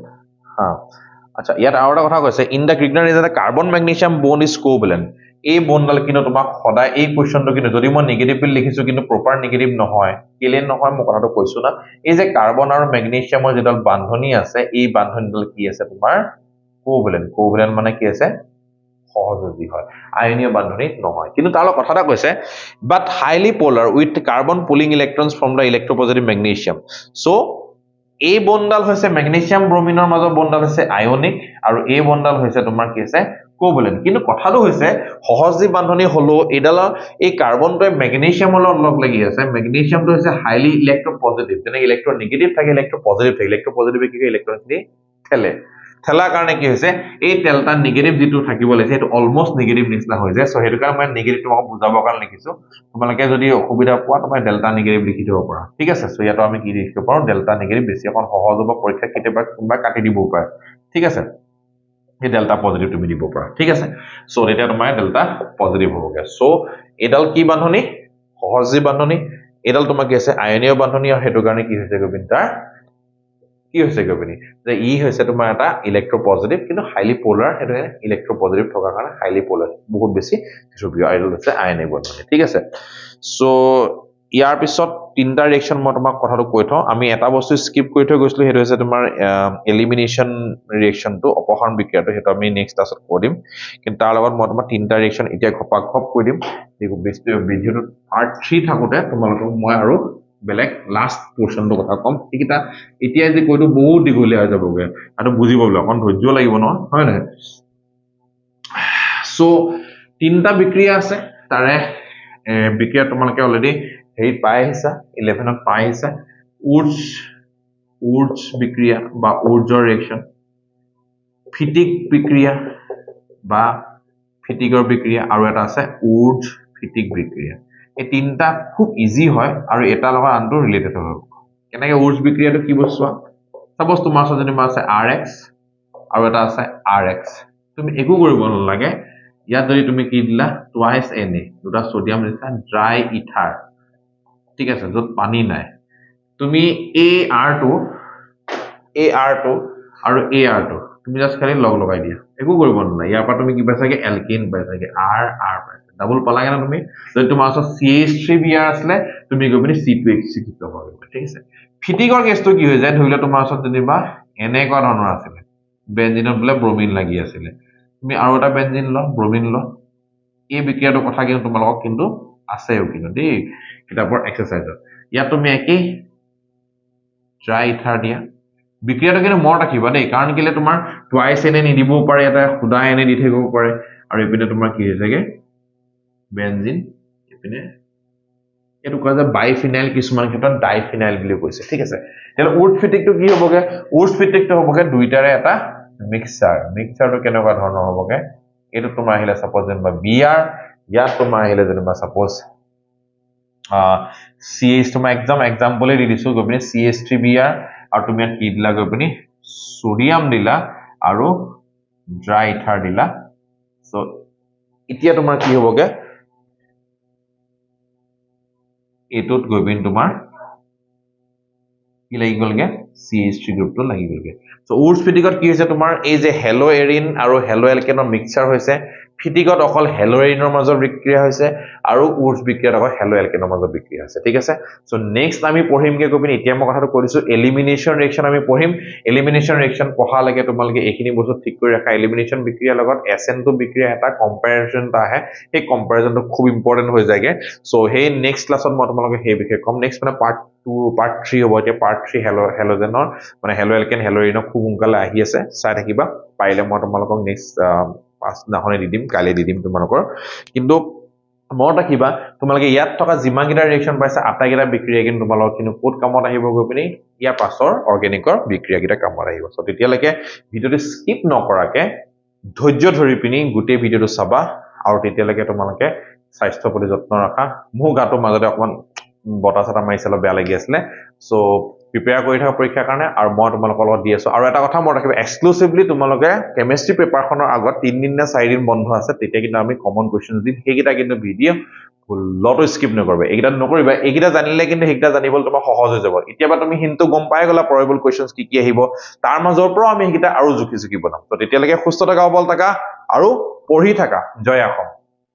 আচ্ছা ইয়াত আৰু এটা কথা কৈছে in the Grignard reagent carbon magnesium bond is covalent এই বন্ডাল কিন্তু তোমাক সদায় এই কোৱেশ্চনটো কিন্তু যদি মই নেগেটিভলি লিখিছো কিন্তু প্ৰপাৰ নেগেটিভ নহয় কেলে নহয় মই কথাটো কৈছো না এই যে কাৰ্বন আৰু ম্যাগনেসিয়ামৰ যেডাল বান্ধনী আছে এই বান্ধনীডাল কি আছে তোমাৰ কোভেলেন্ট মানে কি আছে সহযোগী হয় আয়নীয় বান্ধনী নহয় কিন্তু তাৰ কথাটা কৈছে but highly polar with carbon pulling electrons from the electropositive magnesium so এই বন্ডাল হৈছে ম্যাগনেসিয়াম ব্ৰোমিনৰ মাজৰ বন্ডাল হৈছে আয়নিক আৰু এই বন্ডাল হৈছে তোমাৰ কি আছে কোভেলেন্ট কিন্তু কথাটো হৈছে সহজীৱ বান্ধনী হলো এডাল এই কাৰ্বনটোৱে ম্যাগনেসিয়ামৰ লগ লাগি আছে ম্যাগনেসিয়ামটো হৈছে হাইলি ইলেক্ট্ৰোপজিটিভ যেনে ইলেক্ট্ৰোনেগেটিভ থাকে ইলেক্ট্ৰোপজিটিভ কি ইলেক্ট্ৰনখিনি ঠেলে ঠেলাৰ কাৰণে কি হৈছে এই টেলটা নেগেটিভ যেটো থাকিব লাগে সেইটো অলমোস্ট নেগেটিভ নিচিনা হৈ যায় সো হেতু কাৰণে মই নেগেটিভ তোমাক বুজাবৰ কাৰণে লিখিছো তোমালোকে যদি অসুবিধা পোৱা তুমি ডেল্টা নেগেটিভ লিখি দিব পাৰা ঠিক আছে সো ইয়াতো আমি কি লিখিব পাৰো ডেল্টা নেগেটিভ বেছি অকন সহজ হ'ব পৰীক্ষা কেতিয়াবা কোনবা কাটি দিব পাৰে ঠিক আছে এই ডেল্টা পজিটিভ তুমি দিব পাৰা ঠিক আছে সো এটা তোমাৰ ডেল্টা পজিটিভ হ'বগে সো এডাল কি বান্ধনী সহজী বান্ধনী এডাল তোমাৰ কি আছে আয়নীয় বান্ধনী আৰু হেতু কাৰণে কি হৈছে গোবিন্দা কি হৈছে গবনি যে ই হৈছে তোমাৰ এটা ইলেক্ট্ৰোপজিটিভ কিন্তু হাইলি পোলাৰ হেতু ইলেক্ট্ৰোপজিটিভ থকা কাৰণে হাইলি পোলাৰ বহুত বেছি সক্ৰিয় আইডল আছে আয়নিক বন্ধনী ঠিক আছে সো ইয়াৰ পিছত তিনটা ৰিঅ্যাকশন মই তোমাক কথাটো কৈ থওঁ আমি এটা বস্তু স্কিপ কৰি থৈ গৈছিলো হেতু হৈছে তোমাৰ এলিমিনেশন ৰিঅ্যাকশনটো অপসাৰণ বিক্ৰিয়াটো হেতু আমি নেক্সট ক্লাছত কৈ দিম কিন্তু তাৰ লগত মই তোমাক তিনটা ৰিঅ্যাকশন এতিয়া ঘপাঘপ কৈ দিম এই ভিডিওটো পাৰ্ট 3 থাকোতে তোমালোকক মই আৰু বেলেগ লাষ্ট পোৰশনটো কথা কম এইকিটা এতিয়া যে কৈটো বহুত দীঘলীয়া হৈ যাবগে আৰু বুজিব বলে অকন ধৈৰ্য লাগিব ন হয় না সো তিনটা বিক্ৰিয়া আছে তাৰে বিক্ৰিয়া তোমালোকে অলৰেডি হেৰি পাই আহিছা 11ত পাই আহিছা উৰ্জ বিক্ৰিয়া বা উৰ্জৰ ৰিয়েকশ্যন, ফিটিক বিক্ৰিয়া বা ফিটিকৰ বিক্ৰিয়া, আৰু এটা আছে উৰ্জ ফিটিক বিক্ৰিয়া। এই তিনিটা খুব ইজি হয় আৰু এটাৰ লগত আনটো ৰিলেটেড হ'ব। কেনেকৈ উৰ্জ বিক্ৰিয়াটো কি বস্তু? সাপোজ তোমাৰ ওচৰত যেনিবা আছে RX আৰু এটা আছে RX। তুমি একো কৰিব নালাগে, ইয়াত যদি তুমি কি দিলা টুৱাইচ Na, দুটা সোডিয়াম দিছা, ড্ৰাই ইথাৰ, ঠিক আছে, য'ত পানী নাই, তুমি AR2 আৰু AR2 তুমি জাষ্ট খালি লগাই দিয়া, একো কৰিব নালাগে। ইয়াৰ পৰা তুমি কি পাইছাগে এলকেন পাইছাগে, R পাইছা, ডাবল পালাগে না তুমি। যদি তোমাৰ ওচৰত CH3Br আছিলে তুমি গৈ পিনি C2H6 পাবা, ঠিক আছে। ফিটিকৰ কেছটো কি হৈ যায়, ধৰি লোৱা তোমাৰ ওচৰত যেনিবা এনেকুৱা ধৰণৰ আছিলে, বেনজিনত বোলে ব্ৰমিন লাগি আছিলে, তুমি আৰু এটা বেনজিন ল, ব্ৰমিন ল, এই বিক্ৰিয়াটোৰ কথা কিন্তু তোমালোকক কিন্তু আছেও কিন্তু দেই কিতাপৰ এক্সাৰচাইজত। ইয়াত তুমি একেই ড্ৰাই ইথাৰ দিয়া, বিক্ৰিয়াটো কিন্তু মনত ৰাখিবা দেই, কাৰণ কেলে তোমাৰ টুৱাইচ Na নিদিবও পাৰে, এটা সুদা Na দি থাকিব পাৰে, আৰু এইপিনে তোমাৰ কি হৈছেগে বেনজিন, এইপিনে এইটো কয় যে বাইফিনাইল, কিছুমান ক্ষেত্ৰত ডাইফিনাইল বুলি কৈছে, ঠিক আছে। তেতিয়াহ'লে উড ফিটিকটো কি হ'বগে? উড ফিটিকটো হ'বগে দুইটাৰে এটা মিক্সাৰটো কেনেকুৱা ধৰণৰ হ'বগে? এইটো তোমাৰ আহিলে সাপোজ যেনিবা Br, ইয়াত তোমাৰ আহিলে যেনিবা সাপোজ CH, তোমাৰ এক্সাম্পলে দি দিছো, গৈ পিনি CH3Br, আৰু তুমি ইয়াত কি দিলা, গৈ পিনি সোডিয়াম দিলা আৰু ড্ৰাই ইথাৰ দিলা। সো এতিয়া তোমাৰ কি হ'বগে, এইটোত গৈ পিনি তোমাৰ কি লাগি গ'লগে, CH3 গ্ৰুপটো লাগি গ'লগে। সো উডছ ফিটিকত কি হৈছে, তোমাৰ এই যে হেলো এৰিন আৰু হেলো এলকেনৰ মিক্সচাৰ হৈছে, ফিটিকত অকল হেলো এৰিনৰ মাজত বিক্ৰিয়া হৈছে, আৰু উডছ বিক্ৰিয়াত অকল হেলো এলকেনৰ মাজত বিক্ৰিয়া হৈছে, ঠিক আছে। সো নেক্সট আমি পঢ়িমগে গৈ পিনি, এতিয়া মই কথাটো কৈ দিছো, এলিমিনেশ্যন ৰিয়েকশ্যন আমি পঢ়িম। এলিমিনেশ্যন ৰিয়েকশ্যন পঢ়ালৈকে তোমালোকে এইখিনি বস্তু ঠিক কৰি ৰাখা। এলিমিনেশ্যন বিক্ৰিয়াৰ লগত SN2 বিক্ৰিয়া এটা কম্পেৰিজন এটা আহে, সেই কম্পেৰিজনটো খুব ইম্পৰ্টেণ্ট হৈ যায়গে। সো সেই নেক্সট ক্লাছত মই তোমালোকে সেই বিষয়ে ক'ম। নেক্সট মানে পাৰ্ট 3 হ'ব। এতিয়া পাৰ্ট 3 হেলোজেনৰ মানে হেলো এলকেন হেলো এৰিনৰ খুব সোনকালে আহি আছে, চাই থাকিবা। পাৰিলে মই তোমালোকক নেক্সট পাছদিনাখনে দি দিম, কালি দি দিম তোমালোকৰ। কিন্তু মনত ৰাখিবা, তোমালোকে ইয়াত থকা যিমানকেইটা ৰিয়েকশ্যন পাইছা আটাইকেইটা বিক্ৰিয়া কিন্তু তোমালোকৰ কিন্তু ক'ত কামত আহিব, গৈ পিনি ইয়াৰ পাছৰ অৰ্গেনিকৰ বিক্ৰিয়াকেইটা কামত আহিব। সো তেতিয়ালৈকে ভিডিঅ'টো স্কিপ নকৰাকে ধৈৰ্য ধৰি পিনি গোটেই ভিডিঅ'টো চাবা, আৰু তেতিয়ালৈকে তোমালোকে স্বাস্থ্যৰ প্ৰতি যত্ন ৰাখা। মোৰ গাটো মাজতে অকমান বতাহ চতাহ মাৰিছে, অলপ বেয়া লাগি আছিলে। সো প্ৰিপেয়াৰ কৰি থকা পৰীক্ষাৰ কাৰণে, আৰু মই তোমালোকৰ লগত দি আছো। আৰু এটা কথা মনত ৰাখিবা, এক্সক্লুচিভলি তোমালোকে কেমেষ্ট্ৰি পেপাৰখনৰ আগত 3 দিন নে 4 দিন বন্ধ আছে, তেতিয়া কিন্তু আমি কমন কুৱেশ্যন দিম, সেইকেইটা কিন্তু ভিডিঅ' ভুলতো স্কিপ নকৰিবা। এইকেইটা নকৰিবা, এইকেইটা জানিলে কিন্তু সেইকেইটা জানিবলৈ তোমাৰ সহজ হৈ যাব। এতিয়াবা তুমি হিন্তটো গম পাই গলা প্ৰবেবল কুৱেশ্যনছ কি আহিব, তাৰ মাজৰ পৰাও আমি সেইকেইটা আৰু জুখি বনাম। তো তেতিয়ালৈকে সুস্থ থাকা, সবল থাকা, আৰু পঢ়ি থাকা। জয় অসম।